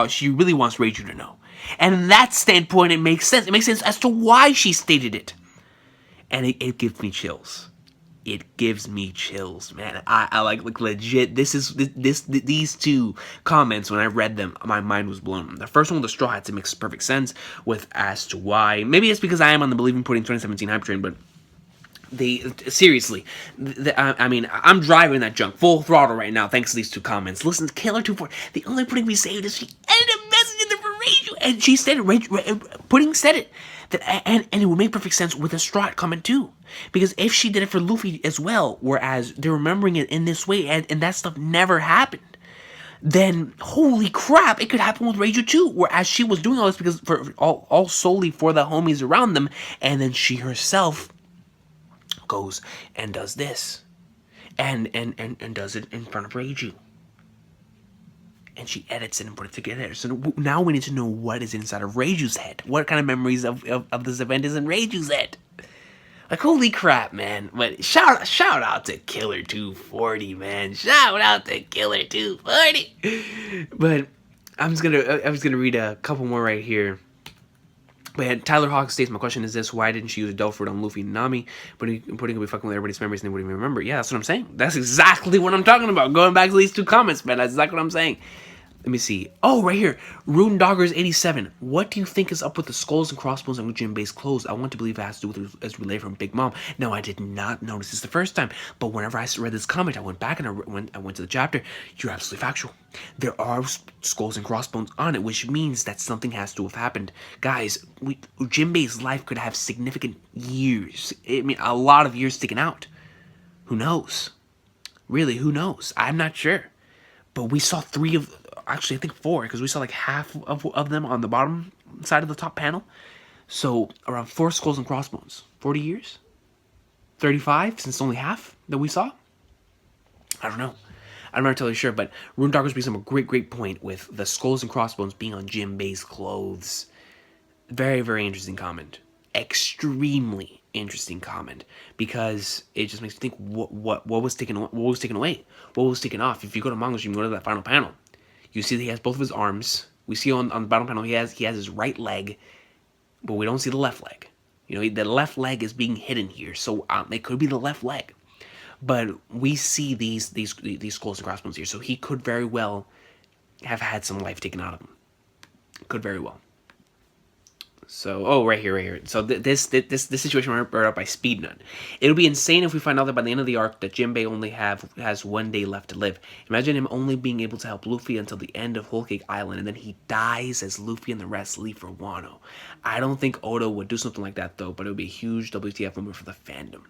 she really wants Reiju to know. And in that standpoint, it makes sense. It makes sense as to why she stated it. And it gives me chills. It gives me chills, man. I like legit. These two comments, when I read them, my mind was blown. The first one with the Straw Hats, it makes perfect sense with as to why. Maybe it's because I am on the Believe in Pudding 2017 hype train, but seriously, I mean, I'm driving that junk full throttle right now thanks to these two comments. Listen, Killer 24. The only Pudding we saved is she edited a message in there for Reiju, and she said it. Pudding said it. And it would make perfect sense with a Straw Hat comment too, because if she did it for Luffy as well, whereas they're remembering it in this way, and that stuff never happened, then holy crap, it could happen with Reiju too, whereas she was doing all this because for all solely for the homies around them, and then she herself goes and does this, and does it in front of Reiju. And she edits it and put it together. So now we need to know what is inside of Reiju's head. What kind of memories of this event is in Reiju's head? Like, holy crap, man. But shout out to Killer 240, man. Shout out to Killer 240. But I was gonna read a couple more right here. But Tyler Hawk states, my question is this: why didn't she use a Delph fruit on Luffy and Nami? Putting could be fucking with everybody's memories and they wouldn't even remember. Yeah, that's what I'm saying. That's exactly what I'm talking about. Going back to these two comments, man. That's exactly what I'm saying. Let me see. Oh, right here. Rune Doggers 87. What do you think is up with the skulls and crossbones on Jinbei's clothes? I want to believe it has to do with his relay from Big Mom. No, I did not notice this the first time. But whenever I read this comment, I went back and I went to the chapter. You're absolutely factual. There are skulls and crossbones on it, which means that something has to have happened. Guys, Jinbei's life could have significant years. I mean, a lot of years sticking out. Who knows? Really, who knows? I'm not sure. But we saw actually I think 4, because we saw like half of them on the bottom side of the top panel. So around 4 skulls and crossbones. 40 years? 35, since only half that we saw? I don't know. I'm not totally sure, but Rune Doggers brings up a great point with the skulls and crossbones being on Jinbei's clothes. Very, very interesting comment. Extremely interesting comment, because it just makes me think what was taken away, what was taken off. If you go to mangas, you can go to that final panel. You see that he has both of his arms. We see on the bottom panel he has his right leg, but we don't see the left leg. You know, the left leg is being hidden here, so it could be the left leg. But we see these skulls and crossbones here, so he could very well have had some life taken out of him. Could very well. So, right here. So this situation was brought up by Speednut. It'll be insane if we find out that by the end of the arc that Jinbei only has 1 day left to live. Imagine him only being able to help Luffy until the end of Whole Cake Island, and then he dies as Luffy and the rest leave for Wano. I don't think Oda would do something like that though, but it would be a huge WTF moment for the fandom.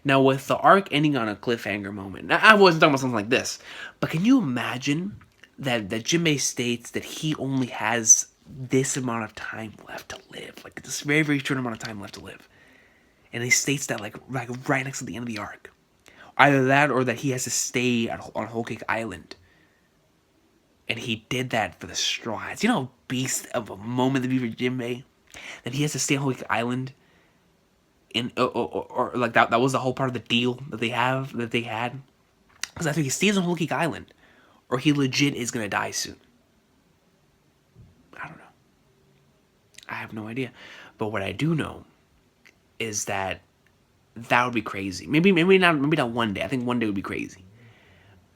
Now, with the arc ending on a cliffhanger moment, now, I wasn't talking about something like this, but can you imagine that Jinbei states that he only has this amount of time left to live, like this very, very short amount of time left to live, and he states that like right next to the end of the arc, either that or that he has to stay on Whole Cake Island, and he did that for the Straw Hats. You know how beast of a moment to be for Jinbei, that he has to stay on Whole Cake Island, or like that was the whole part of the deal that they had, because I think he stays on Whole Cake Island, or he legit is gonna die soon. I don't know. I have no idea. But what I do know is that would be crazy. Maybe not 1 day. I think 1 day would be crazy.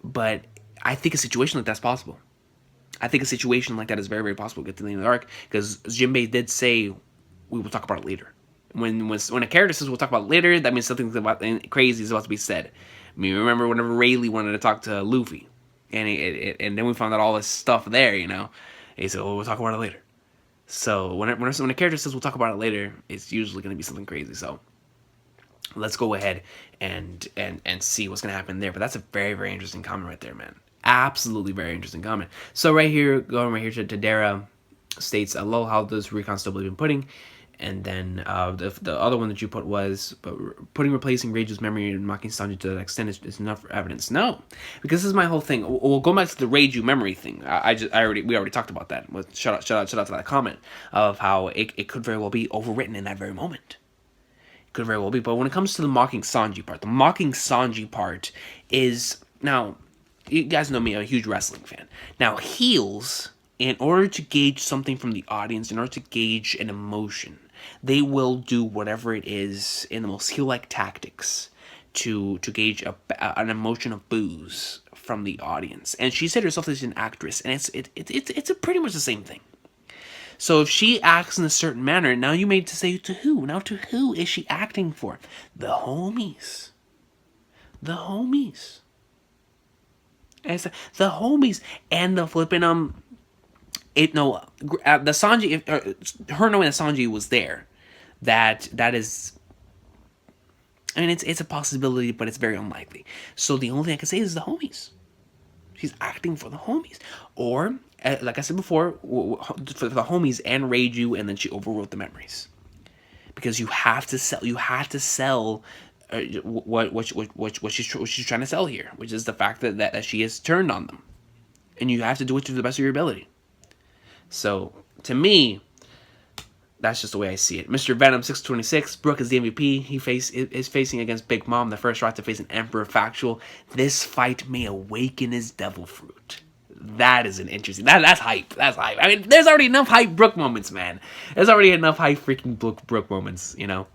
But I think a situation like that's possible. I think a situation like that is very, very possible to get to the end of the arc, because Jinbei did say we will talk about it later. When a character says we'll talk about it later, that means something about crazy is about to be said. I mean, remember whenever Rayleigh wanted to talk to Luffy, and then we found out all this stuff there, you know. He said, "Oh, we'll talk about it later." So when a character says we'll talk about it later, it's usually going to be something crazy. So let's go ahead and see what's going to happen there. But that's a very, very interesting comment right there, man. Absolutely very interesting comment. So right here, going right here to Dara states, "Lol, how does Recon still believe in pudding?" And then the other one that you put was, but pudding replacing Reiju's memory and mocking Sanji to that extent is enough evidence. No, because this is my whole thing. We'll go back to the Reiju memory thing. We already talked about that. Shout out to that comment of how it could very well be overwritten in that very moment. It could very well be. But when it comes to the mocking Sanji part is, now, you guys know me, I'm a huge wrestling fan. Now, heels, in order to gauge something from the audience, in order to gauge an emotion, they will do whatever it is in the most heel-like tactics to gauge an emotion of boos from the audience. And she said herself that she's an actress, and it's pretty much the same thing. So if she acts in a certain manner, now you made to say to who? Now to who is she acting for? The homies. The homies. As the homies and the flipping the Sanji, her knowing that Sanji was there, that is, I mean, it's a possibility, but it's very unlikely. So the only thing I can say is the homies. She's acting for the homies, or like I said before, for the homies and Reiju, and then she overwrote the memories, because you have to sell. You have to sell. What she's trying to sell here, which is the fact that she has turned on them, and you have to do it to the best of your ability. So to me, that's just the way I see it. Mr. Venom 626, Brook is the MVP. He is facing against Big Mom, the first right to face an Emperor factual. This fight may awaken his devil fruit. That is an interesting. That's hype. That's hype. I mean, there's already enough hype Brook moments, man. There's already enough hype freaking Brook moments, you know.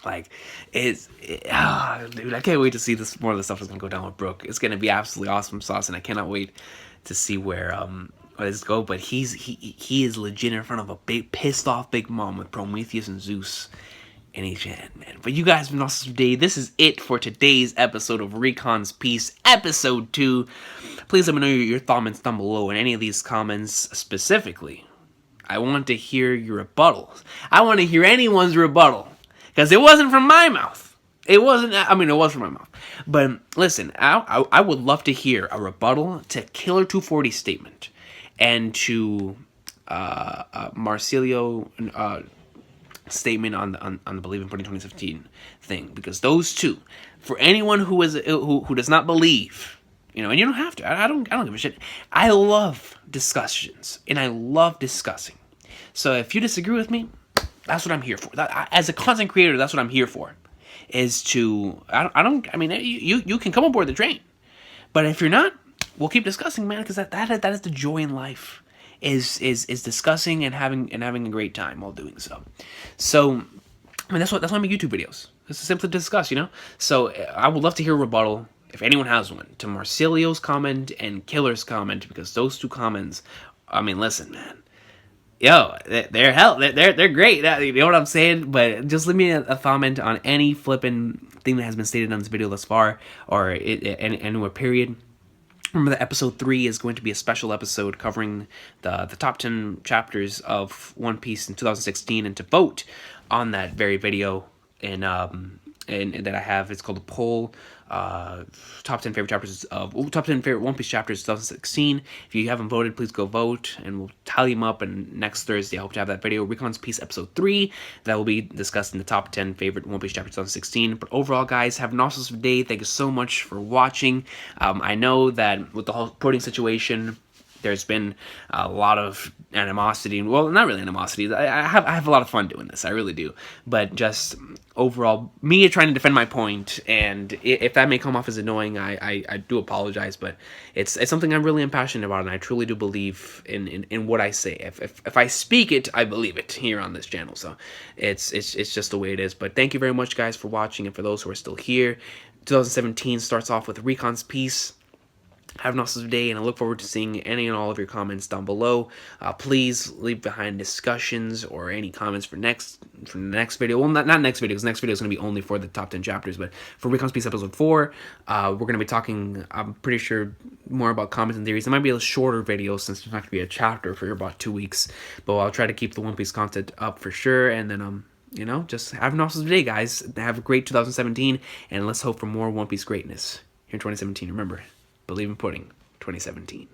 Like, dude, I can't wait to see this. More of the stuff that's gonna go down with Brook. It's gonna be absolutely awesome sauce, and I cannot wait to see where this go. But he is legit in front of a big pissed off Big Mom with Prometheus and Zeus, and he's man. But you guys have been awesome today. This is it for today's episode of Recon's Piece, episode 2. Please let me know your comments down below in any of these comments specifically. I want to hear your rebuttals. I want to hear anyone's rebuttal. Because it wasn't from my mouth. It wasn't, I mean, it was from my mouth. But listen, I would love to hear a rebuttal to Killer 240's statement and to Marcelio statement on the Believe in Pudding 2015 thing. Because those two, for anyone who does not believe, you know, and you don't have to. I don't give a shit. I love discussions, and I love discussing. So if you disagree with me, that's what I'm here for. As a content creator, that's what I'm here for. Is to I mean, you can come aboard the train, but if you're not, we'll keep discussing, man. Because that is the joy in life, is discussing and having a great time while doing so. So, I mean, that's why I make YouTube videos. It's simply to discuss, you know. So I would love to hear a rebuttal, if anyone has one, to Marcelio's comment and Killer's comment, because those two comments. I mean, listen, man. Yo, they're great. You know what I'm saying? But just leave me a comment on any flipping thing that has been stated on this video thus far, or anywhere, period. Remember that episode 3 is going to be a special episode covering the top 10 chapters of One Piece in 2016, and to vote on that very video and that I have, it's called a poll. Top 10 favorite chapters of top 10 favorite One Piece chapters 2016. If you haven't voted, please go vote, and we'll tally them up. And next Thursday, I hope to have that video, Recon's Piece episode 3, that will be discussing the top 10 favorite One Piece chapters 2016. But overall, guys, have an awesome day. Thank you so much for watching. I know that with the whole pudding situation, there's been a lot of animosity. Well, not really animosity. I have a lot of fun doing this. I really do. But just overall, me trying to defend my point, and if that may come off as annoying, I do apologize. But it's something I'm really passionate about, and I truly do believe in what I say. If I speak it, I believe it here on this channel. So it's just the way it is. But thank you very much, guys, for watching, and for those who are still here. 2017 starts off with Recon's Piece. Have an awesome day, and I look forward to seeing any and all of your comments down below. Please leave behind discussions or any comments for the next video. Well, not next video, because next video is going to be only for the top 10 chapters, but for Recon Piece episode 4, we're going to be talking, I'm pretty sure, more about comments and theories. It might be a shorter video since there's not going to be a chapter for about 2 weeks, but I'll try to keep the One Piece content up for sure, and then, you know, just have an awesome day, guys. Have a great 2017, and let's hope for more One Piece greatness here in 2017. Remember, believe in pudding, 2017.